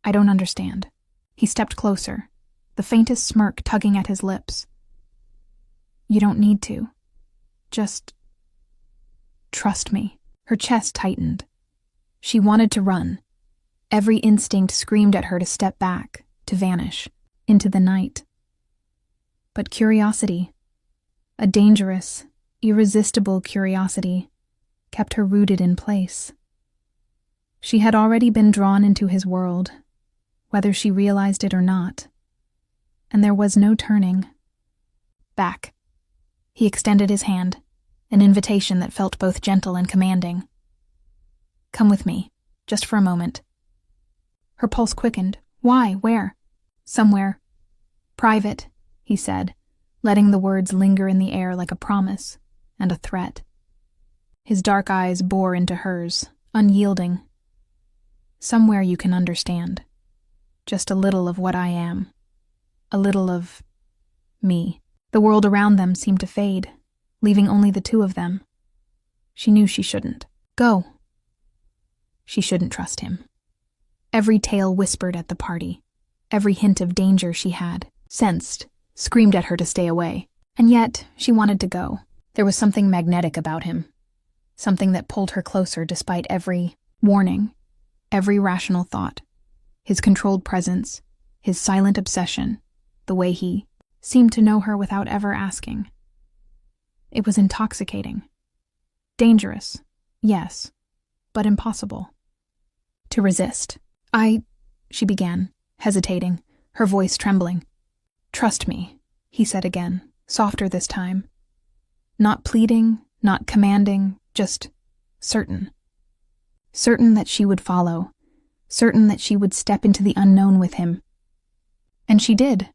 "I don't understand." He stepped closer, the faintest smirk tugging at his lips. "You don't need to. Just trust me." Her chest tightened. She wanted to run. Every instinct screamed at her to step back, to vanish, into the night. But curiosity, a dangerous, irresistible curiosity, kept her rooted in place. She had already been drawn into his world, whether she realized it or not, and there was no turning back. He extended his hand, an invitation that felt both gentle and commanding. "Come with me, just for a moment." Her pulse quickened. "Why? Where?" "Somewhere. Private," he said, letting the words linger in the air like a promise and a threat. His dark eyes bore into hers, unyielding. "Somewhere you can understand. Just a little of what I am. A little of me." The world around them seemed to fade, leaving only the two of them. She knew she shouldn't. Go. She shouldn't trust him. Every tale whispered at the party. Every hint of danger she had sensed screamed at her to stay away. And yet, she wanted to go. There was something magnetic about him. Something that pulled her closer despite every warning, every rational thought. His controlled presence, his silent obsession, the way he seemed to know her without ever asking. It was intoxicating. Dangerous, yes, but impossible. To resist. She began, hesitating, her voice trembling. "Trust me," he said again, softer this time. Not pleading, not commanding, just certain. Certain that she would follow, certain that she would step into the unknown with him. And she did.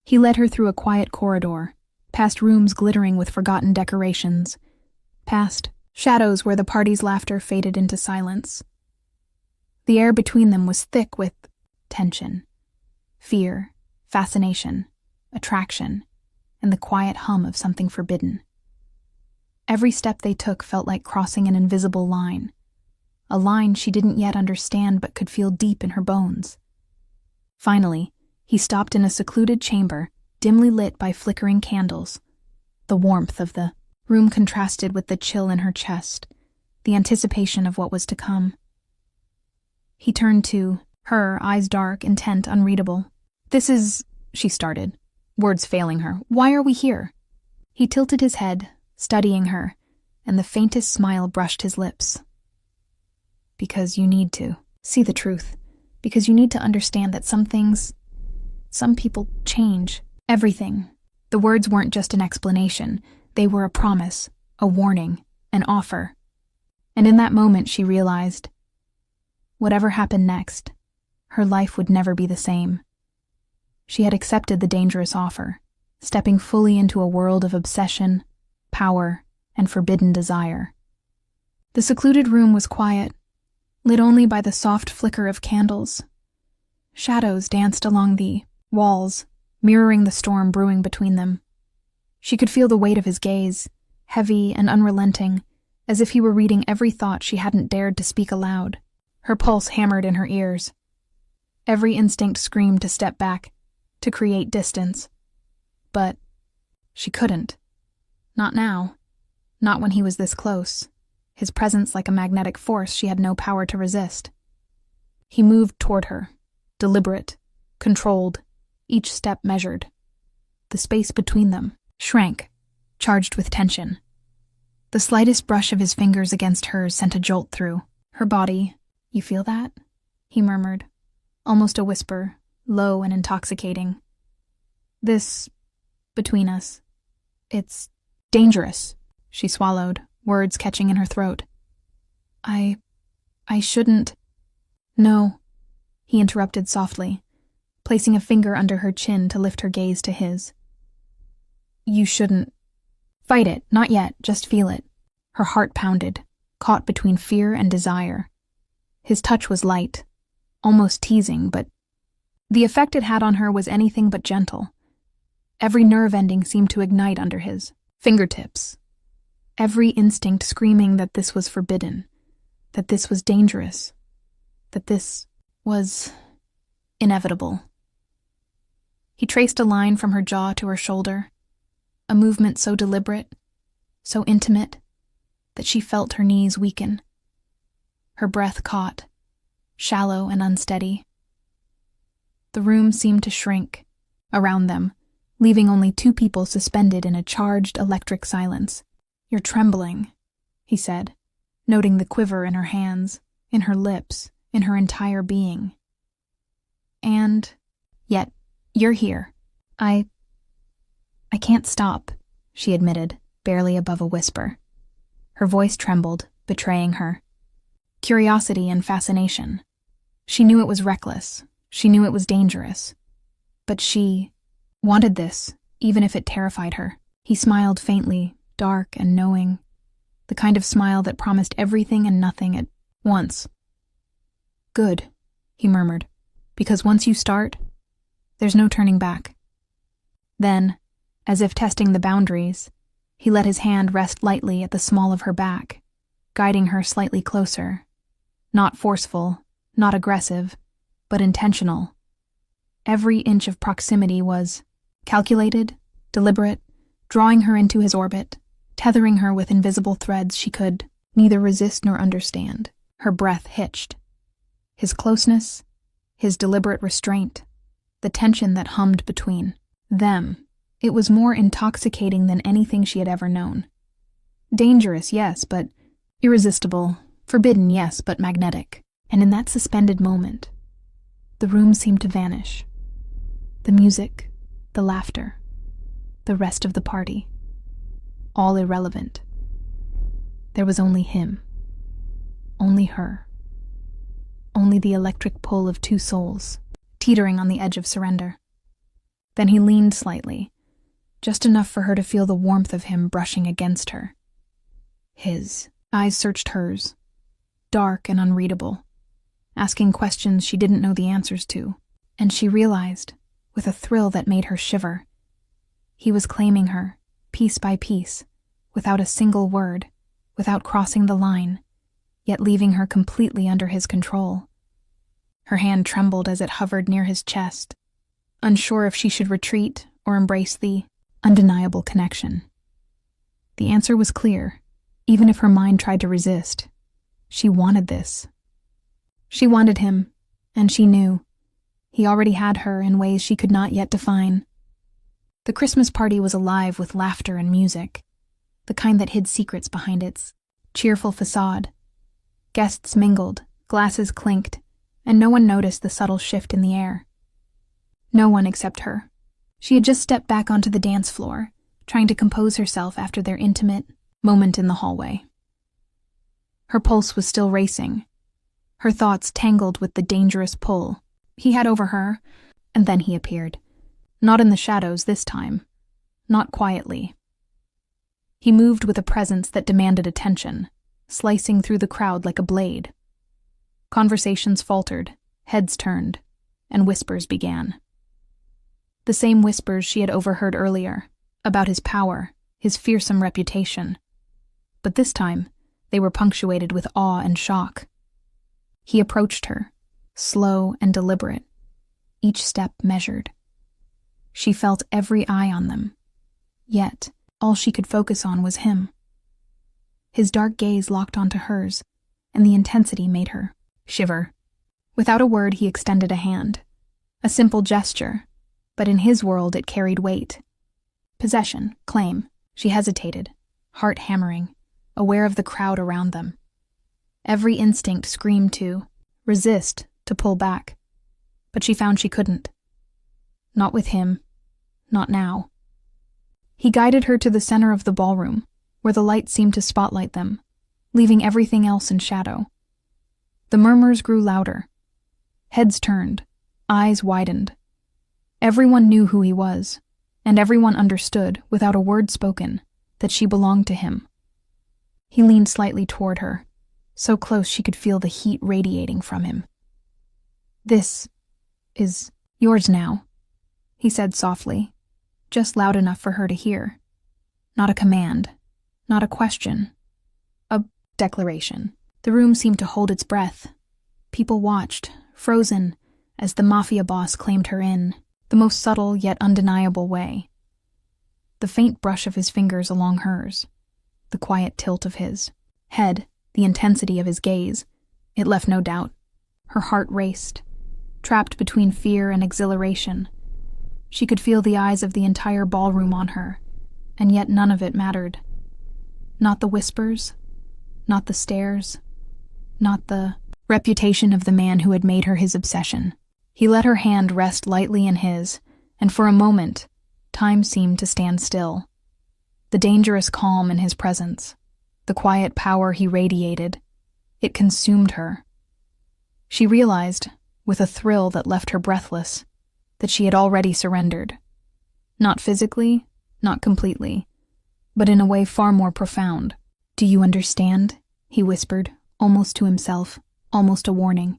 He led her through a quiet corridor, past rooms glittering with forgotten decorations, past shadows where the party's laughter faded into silence. The air between them was thick with tension, fear, fascination, attraction, and the quiet hum of something forbidden. Every step they took felt like crossing an invisible line, a line she didn't yet understand but could feel deep in her bones. Finally, he stopped in a secluded chamber, dimly lit by flickering candles. The warmth of the room contrasted with the chill in her chest, the anticipation of what was to come. He turned to her, eyes dark, intent, unreadable. "This is," she started, words failing her. "Why are we here?" He tilted his head, studying her, and the faintest smile brushed his lips. "Because you need to see the truth. Because you need to understand that some people change. Everything." The words weren't just an explanation. They were a promise, a warning, an offer. And in that moment she realized, whatever happened next, her life would never be the same. She had accepted the dangerous offer, stepping fully into a world of obsession, power, and forbidden desire. The secluded room was quiet, lit only by the soft flicker of candles. Shadows danced along the walls, mirroring the storm brewing between them. She could feel the weight of his gaze, heavy and unrelenting, as if he were reading every thought she hadn't dared to speak aloud. Her pulse hammered in her ears. Every instinct screamed to step back, to create distance. But she couldn't. Not now. Not when he was this close. His presence like a magnetic force she had no power to resist. He moved toward her, deliberate, controlled, each step measured. The space between them shrank, charged with tension. The slightest brush of his fingers against hers sent a jolt through her body. "You feel that?" he murmured, almost a whisper, low and intoxicating. "This, between us, it's dangerous," she swallowed, words catching in her throat. I shouldn't." "No," he interrupted softly, placing a finger under her chin to lift her gaze to his. "You shouldn't. Fight it, not yet, just feel it." Her heart pounded, caught between fear and desire. His touch was light, almost teasing, but the effect it had on her was anything but gentle. Every nerve ending seemed to ignite under his fingertips. Every instinct screaming that this was forbidden, that this was dangerous, that this was inevitable. He traced a line from her jaw to her shoulder, a movement so deliberate, so intimate, that she felt her knees weaken. Her breath caught, shallow and unsteady. The room seemed to shrink around them, leaving only two people suspended in a charged electric silence. "You're trembling," he said, noting the quiver in her hands, in her lips, in her entire being. "And yet, you're here. I can't stop," she admitted, barely above a whisper. Her voice trembled, betraying her curiosity and fascination. She knew it was reckless. She knew it was dangerous. But she wanted this, even if it terrified her. He smiled faintly, dark and knowing, the kind of smile that promised everything and nothing at once. "Good," he murmured, "because once you start, there's no turning back." Then, as if testing the boundaries, he let his hand rest lightly at the small of her back, guiding her slightly closer. Not forceful, not aggressive, but intentional. Every inch of proximity was calculated, deliberate, drawing her into his orbit, tethering her with invisible threads she could neither resist nor understand. Her breath hitched. His closeness, his deliberate restraint, the tension that hummed between them. It was more intoxicating than anything she had ever known. Dangerous, yes, but irresistible. Forbidden, yes, but magnetic. And in that suspended moment, the room seemed to vanish. The music, the laughter, the rest of the party. All irrelevant. There was only him. Only her. Only the electric pull of two souls, teetering on the edge of surrender. Then he leaned slightly, just enough for her to feel the warmth of him brushing against her. His eyes searched hers, dark and unreadable, asking questions she didn't know the answers to, and she realized, with a thrill that made her shiver, he was claiming her, piece by piece, without a single word, without crossing the line, yet leaving her completely under his control. Her hand trembled as it hovered near his chest, unsure if she should retreat or embrace the undeniable connection. The answer was clear, even if her mind tried to resist. She wanted this. She wanted him, and she knew. He already had her in ways she could not yet define. The Christmas party was alive with laughter and music, the kind that hid secrets behind its cheerful facade. Guests mingled, glasses clinked, and no one noticed the subtle shift in the air. No one except her. She had just stepped back onto the dance floor, trying to compose herself after their intimate moment in the hallway. Her pulse was still racing, her thoughts tangled with the dangerous pull he had over her, and then he appeared. Not in the shadows this time, not quietly. He moved with a presence that demanded attention, slicing through the crowd like a blade. Conversations faltered, heads turned, and whispers began. The same whispers she had overheard earlier, about his power, his fearsome reputation. But this time, they were punctuated with awe and shock. He approached her, slow and deliberate, each step measured. She felt every eye on them, yet all she could focus on was him. His dark gaze locked onto hers, and the intensity made her shiver. Without a word, he extended a hand. A simple gesture, but in his world it carried weight. Possession, claim. She hesitated, heart hammering, aware of the crowd around them. Every instinct screamed to resist, to pull back. But she found she couldn't. Not with him. Not now. He guided her to the center of the ballroom, where the light seemed to spotlight them, leaving everything else in shadow. The murmurs grew louder. Heads turned, eyes widened. Everyone knew who he was, and everyone understood, without a word spoken, that she belonged to him. He leaned slightly toward her, so close she could feel the heat radiating from him. "This is yours now," he said softly, just loud enough for her to hear. Not a command, not a question, a declaration. The room seemed to hold its breath. People watched, frozen, as the Mafia boss claimed her in the most subtle yet undeniable way. The faint brush of his fingers along hers, the quiet tilt of his head, the intensity of his gaze, it left no doubt. Her heart raced, trapped between fear and exhilaration. She could feel the eyes of the entire ballroom on her, and yet none of it mattered. Not the whispers, not the stares, not the reputation of the man who had made her his obsession. He let her hand rest lightly in his, and for a moment, time seemed to stand still. The dangerous calm in his presence, the quiet power he radiated, it consumed her. She realized, with a thrill that left her breathless, that she had already surrendered. Not physically, not completely, but in a way far more profound. "Do you understand?" he whispered, almost to himself, almost a warning.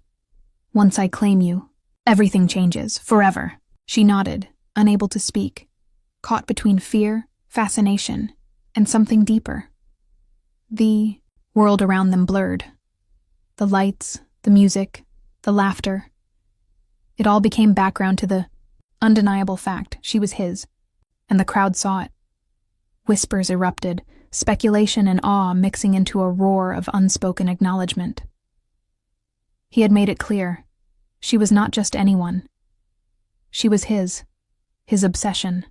"Once I claim you, everything changes, forever." She nodded, unable to speak, caught between fear, fascination, and something deeper. The world around them blurred. The lights, the music, the laughter. It all became background to the undeniable fact she was his, and the crowd saw it. Whispers erupted, speculation and awe mixing into a roar of unspoken acknowledgement. He had made it clear. She was not just anyone. She was his obsession,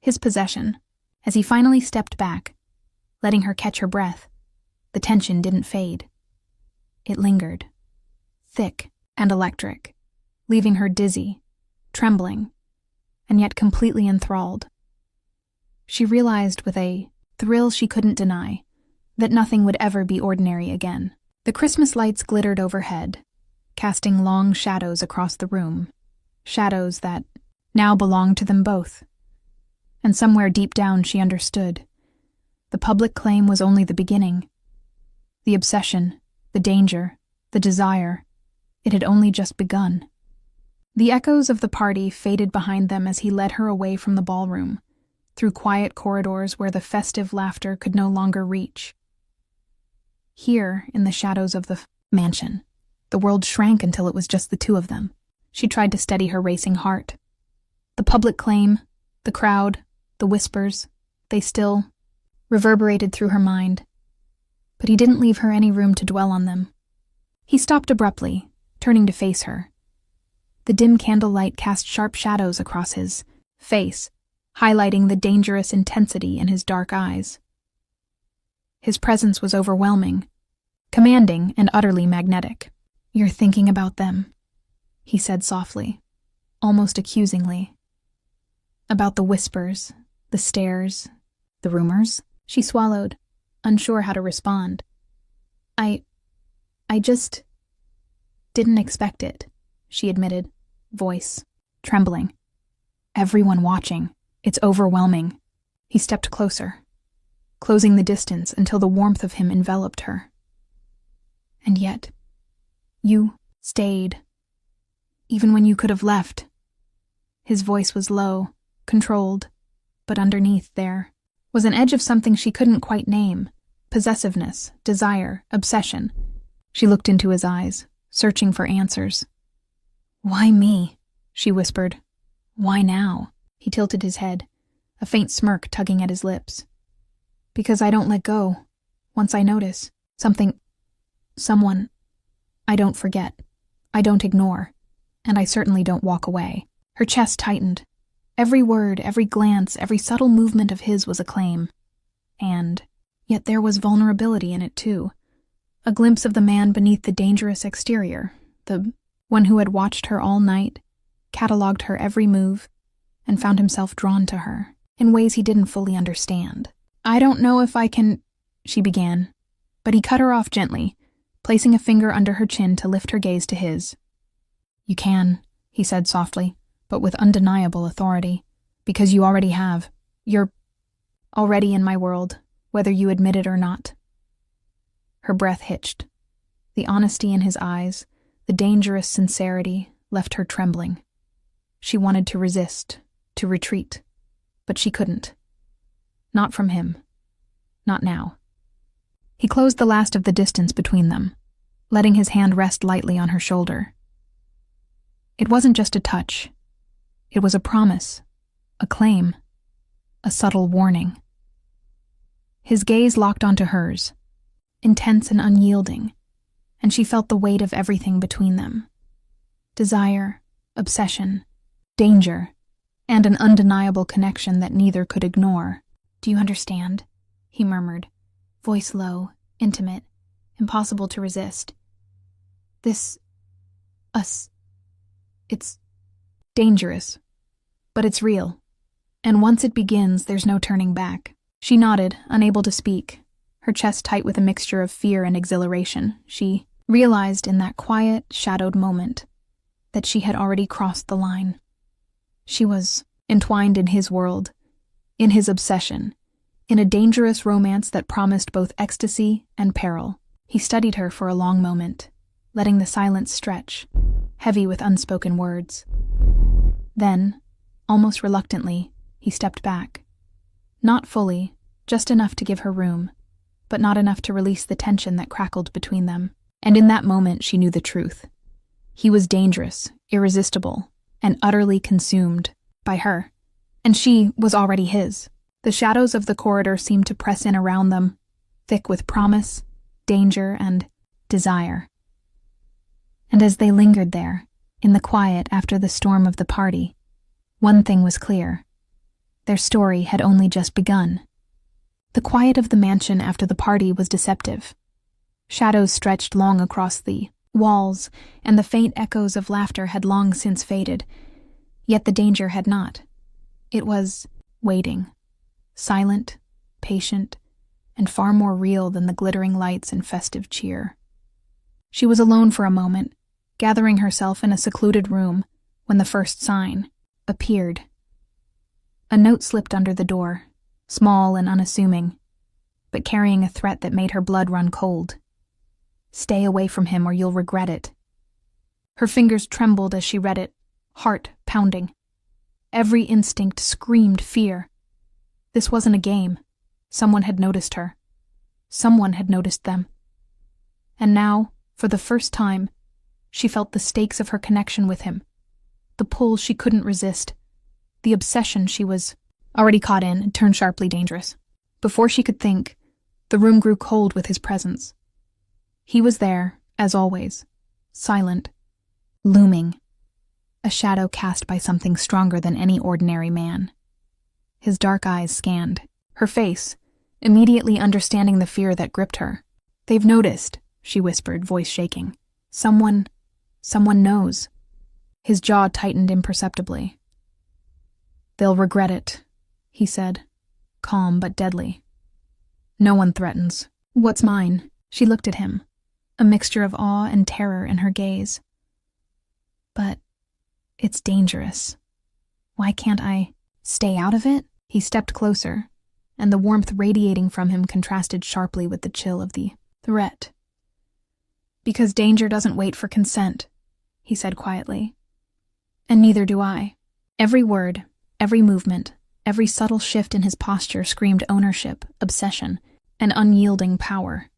his possession. As he finally stepped back, letting her catch her breath, the tension didn't fade. It lingered, thick and electric, leaving her dizzy, trembling, and yet completely enthralled. She realized with a thrill she couldn't deny that nothing would ever be ordinary again. The Christmas lights glittered overhead, casting long shadows across the room, shadows that now belonged to them both. And somewhere deep down she understood. The public claim was only the beginning. The obsession, the danger, the desire, it had only just begun. The echoes of the party faded behind them as he led her away from the ballroom, through quiet corridors where the festive laughter could no longer reach. Here, in the shadows of the mansion, the world shrank until it was just the two of them. She tried to steady her racing heart. The public claim, the crowd, the whispers, they still reverberated through her mind. But he didn't leave her any room to dwell on them. He stopped abruptly, turning to face her. The dim candlelight cast sharp shadows across his face, highlighting the dangerous intensity in his dark eyes. His presence was overwhelming, commanding and utterly magnetic. "You're thinking about them," he said softly, almost accusingly. "About the whispers, the stares, the rumors?" She swallowed, unsure how to respond. I just didn't expect it," she admitted, voice trembling. "Everyone watching. It's overwhelming." He stepped closer, closing the distance until the warmth of him enveloped her. "And yet, You stayed, even when you could have left. His voice was low, controlled, but underneath there was an edge of something she couldn't quite name. Possessiveness, desire, obsession. She looked into his eyes, searching for answers. "Why me?" she whispered. "Why now?" He tilted his head, a faint smirk tugging at his lips. "Because I don't let go. Once I notice someone, I don't forget. I don't ignore. And I certainly don't walk away." Her chest tightened. Every word, every glance, every subtle movement of his was a claim. And yet there was vulnerability in it too. A glimpse of the man beneath the dangerous exterior, the one who had watched her all night, catalogued her every move, and found himself drawn to her in ways he didn't fully understand. "I don't know if I can," she began, but he cut her off gently, placing a finger under her chin to lift her gaze to his. "You can," he said softly, but with undeniable authority, "because you already have. You're already in my world, whether you admit it or not." Her breath hitched. The honesty in his eyes, the dangerous sincerity, left her trembling. She wanted to resist, to retreat, but she couldn't. Not from him. Not now. He closed the last of the distance between them, letting his hand rest lightly on her shoulder. It wasn't just a touch. It was a promise, a claim, a subtle warning. His gaze locked onto hers, intense and unyielding, and she felt the weight of everything between them. Desire, obsession, danger, and an undeniable connection that neither could ignore. "Do you understand?" he murmured, voice low, intimate, impossible to resist. Us, it's dangerous, but it's real. And once it begins, there's no turning back." She nodded, unable to speak, her chest tight with a mixture of fear and exhilaration. She realized in that quiet, shadowed moment that she had already crossed the line. She was entwined in his world, in his obsession, in a dangerous romance that promised both ecstasy and peril. He studied her for a long moment, letting the silence stretch, heavy with unspoken words. Then, almost reluctantly, he stepped back. Not fully, just enough to give her room, but not enough to release the tension that crackled between them. And in that moment she knew the truth. He was dangerous, irresistible, and utterly consumed by her. And she was already his. The shadows of the corridor seemed to press in around them, thick with promise, danger, and desire. And as they lingered there, in the quiet after the storm of the party, one thing was clear. Their story had only just begun. The quiet of the mansion after the party was deceptive. Shadows stretched long across the walls, and the faint echoes of laughter had long since faded. Yet the danger had not. It was waiting, silent, patient, and far more real than the glittering lights and festive cheer. She was alone for a moment, gathering herself in a secluded room, when the first sign appeared. A note slipped under the door, small and unassuming, but carrying a threat that made her blood run cold. "Stay away from him or you'll regret it." Her fingers trembled as she read it, heart pounding. Every instinct screamed fear. This wasn't a game. Someone had noticed her. Someone had noticed them. And now, for the first time, she felt the stakes of her connection with him, the pull she couldn't resist, the obsession she was already caught in and turned sharply dangerous. Before she could think, the room grew cold with his presence. He was there, as always, silent, looming, a shadow cast by something stronger than any ordinary man. His dark eyes scanned her face, immediately understanding the fear that gripped her. "They've noticed," she whispered, voice shaking. Someone knows." His jaw tightened imperceptibly. "They'll regret it," he said, calm but deadly. "No one threatens." "What's mine?" She looked at him, a mixture of awe and terror in her gaze. "But it's dangerous. Why can't I stay out of it?" He stepped closer, and the warmth radiating from him contrasted sharply with the chill of the threat. Because danger doesn't wait for consent, he said quietly. And neither do I. Every word, every movement, every subtle shift in his posture screamed ownership, obsession, and unyielding power.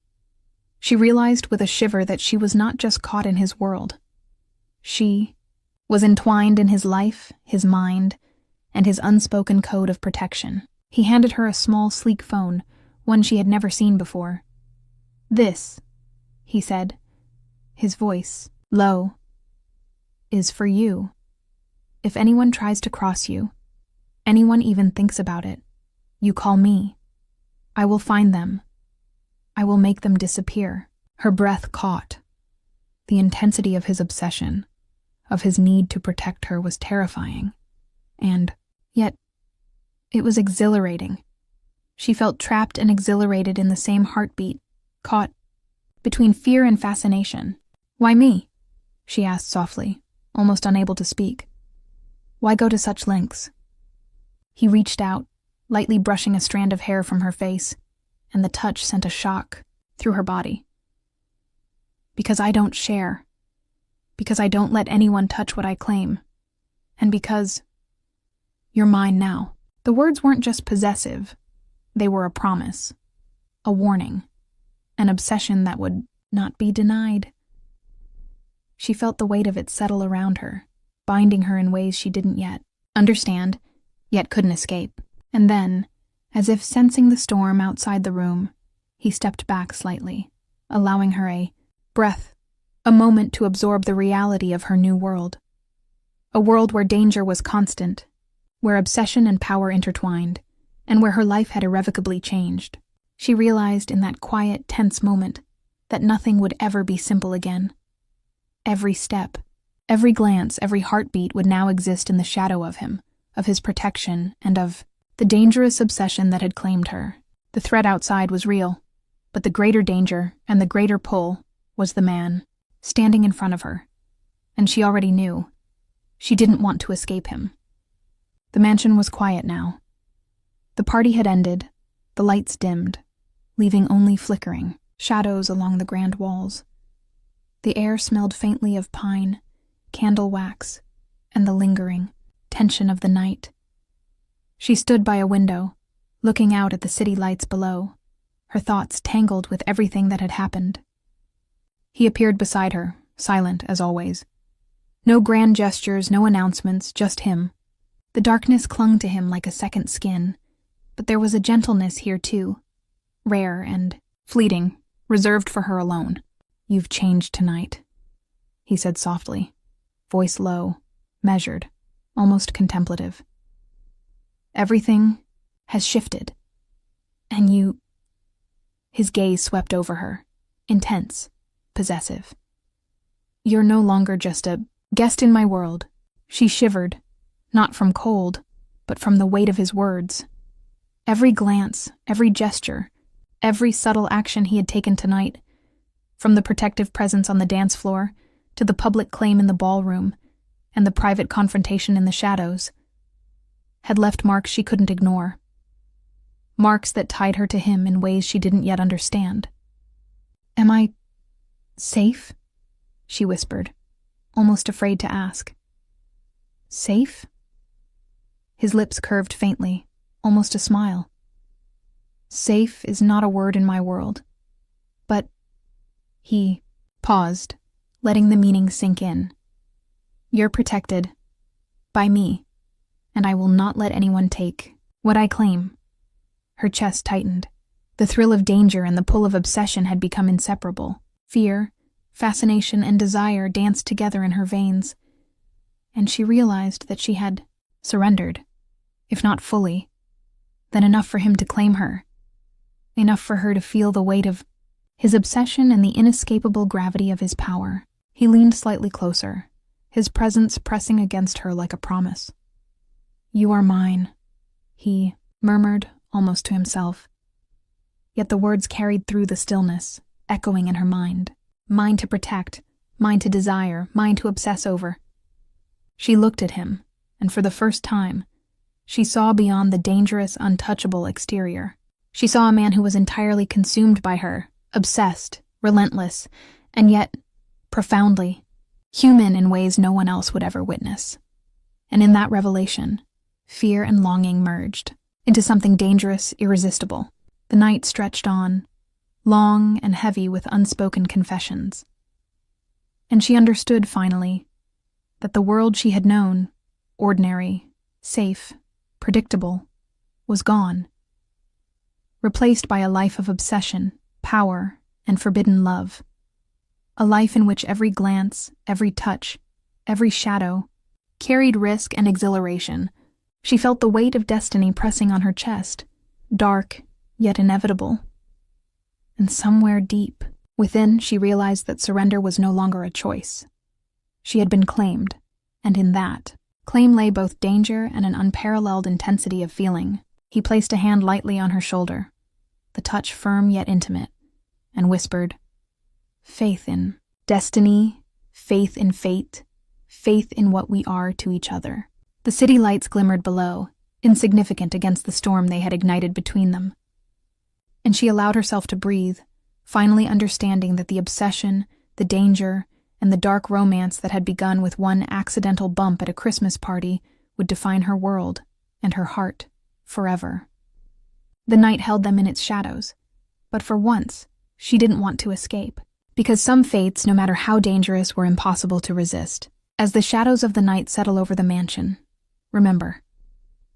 She realized with a shiver that she was not just caught in his world. She was entwined in his life, his mind, and his unspoken code of protection. He handed her a small, sleek phone, one she had never seen before. "This," he said, his voice low, "is for you. If anyone tries to cross you, anyone even thinks about it, you call me. I will find them. I will make them disappear." Her breath caught. The intensity of his obsession, of his need to protect her, was terrifying. And yet, it was exhilarating. She felt trapped and exhilarated in the same heartbeat, caught between fear and fascination. "Why me?" she asked softly, almost unable to speak. "Why go to such lengths?" He reached out, lightly brushing a strand of hair from her face, and the touch sent a shock through her body. "Because I don't share. Because I don't let anyone touch what I claim. And because you're mine now." The words weren't just possessive. They were a promise, a warning, an obsession that would not be denied. She felt the weight of it settle around her, binding her in ways she didn't yet understand, yet couldn't escape. And then, as if sensing the storm outside the room, he stepped back slightly, allowing her a breath, a moment to absorb the reality of her new world. A world where danger was constant, where obsession and power intertwined, and where her life had irrevocably changed. She realized in that quiet, tense moment that nothing would ever be simple again. Every step, every glance, every heartbeat would now exist in the shadow of him, of his protection, and of the dangerous obsession that had claimed her. The threat outside was real, but the greater danger and the greater pull was the man, standing in front of her. And she already knew. She didn't want to escape him. The mansion was quiet now. The party had ended, the lights dimmed, leaving only flickering shadows along the grand walls. The air smelled faintly of pine, candle wax, and the lingering tension of the night. She stood by a window, looking out at the city lights below, her thoughts tangled with everything that had happened. He appeared beside her, silent as always. No grand gestures, no announcements, just him. The darkness clung to him like a second skin, but there was a gentleness here too, rare and fleeting, reserved for her alone. "You've changed tonight," he said softly, voice low, measured, almost contemplative. "Everything has shifted, and you—" His gaze swept over her, intense, possessive. "You're no longer just a guest in my world." She shivered, not from cold, but from the weight of his words. Every glance, every gesture, every subtle action he had taken tonight, from the protective presence on the dance floor to the public claim in the ballroom and the private confrontation in the shadows, had left marks she couldn't ignore. Marks that tied her to him in ways she didn't yet understand. "Am I safe?" she whispered, almost afraid to ask. "Safe?" His lips curved faintly, almost a smile. "Safe is not a word in my world. But—" He paused, letting the meaning sink in. "You're protected. By me. And I will not let anyone take what I claim." Her chest tightened. The thrill of danger and the pull of obsession had become inseparable. Fear, fascination, and desire danced together in her veins. And she realized that she had surrendered, if not fully, then enough for him to claim her. Enough for her to feel the weight of his obsession and the inescapable gravity of his power. He leaned slightly closer, his presence pressing against her like a promise. "You are mine," he murmured, almost to himself. Yet the words carried through the stillness, echoing in her mind. Mine to protect, mine to desire, mine to obsess over. She looked at him, and for the first time, she saw beyond the dangerous, untouchable exterior. She saw a man who was entirely consumed by her, obsessed, relentless, and yet, profoundly, human in ways no one else would ever witness. And in that revelation, fear and longing merged into something dangerous, irresistible. The night stretched on, long and heavy with unspoken confessions. And she understood, finally, that the world she had known, ordinary, safe, predictable, was gone, replaced by a life of obsession, power, and forbidden love. A life in which every glance, every touch, every shadow carried risk and exhilaration. She felt the weight of destiny pressing on her chest, dark, yet inevitable. And somewhere deep within, she realized that surrender was no longer a choice. She had been claimed, and in that claim lay both danger and an unparalleled intensity of feeling. He placed a hand lightly on her shoulder, the touch firm yet intimate, and whispered, "Faith in destiny, faith in fate, faith in what we are to each other." The city lights glimmered below, insignificant against the storm they had ignited between them. And she allowed herself to breathe, finally understanding that the obsession, the danger, and the dark romance that had begun with one accidental bump at a Christmas party would define her world and her heart forever. The night held them in its shadows, but for once, she didn't want to escape, because some fates, no matter how dangerous, were impossible to resist. As the shadows of the night settle over the mansion, remember,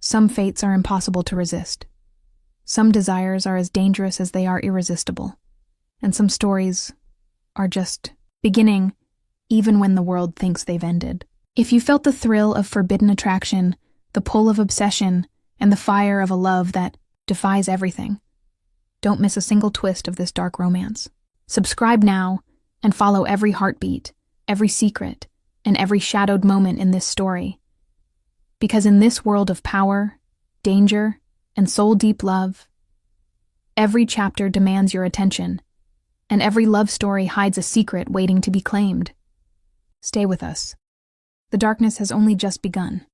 some fates are impossible to resist. Some desires are as dangerous as they are irresistible, and some stories are just beginning even when the world thinks they've ended. If you felt the thrill of forbidden attraction, the pull of obsession, and the fire of a love that defies everything, don't miss a single twist of this dark romance. Subscribe now and follow every heartbeat, every secret, and every shadowed moment in this story. Because in this world of power, danger, and soul-deep love, every chapter demands your attention, and every love story hides a secret waiting to be claimed. Stay with us. The darkness has only just begun.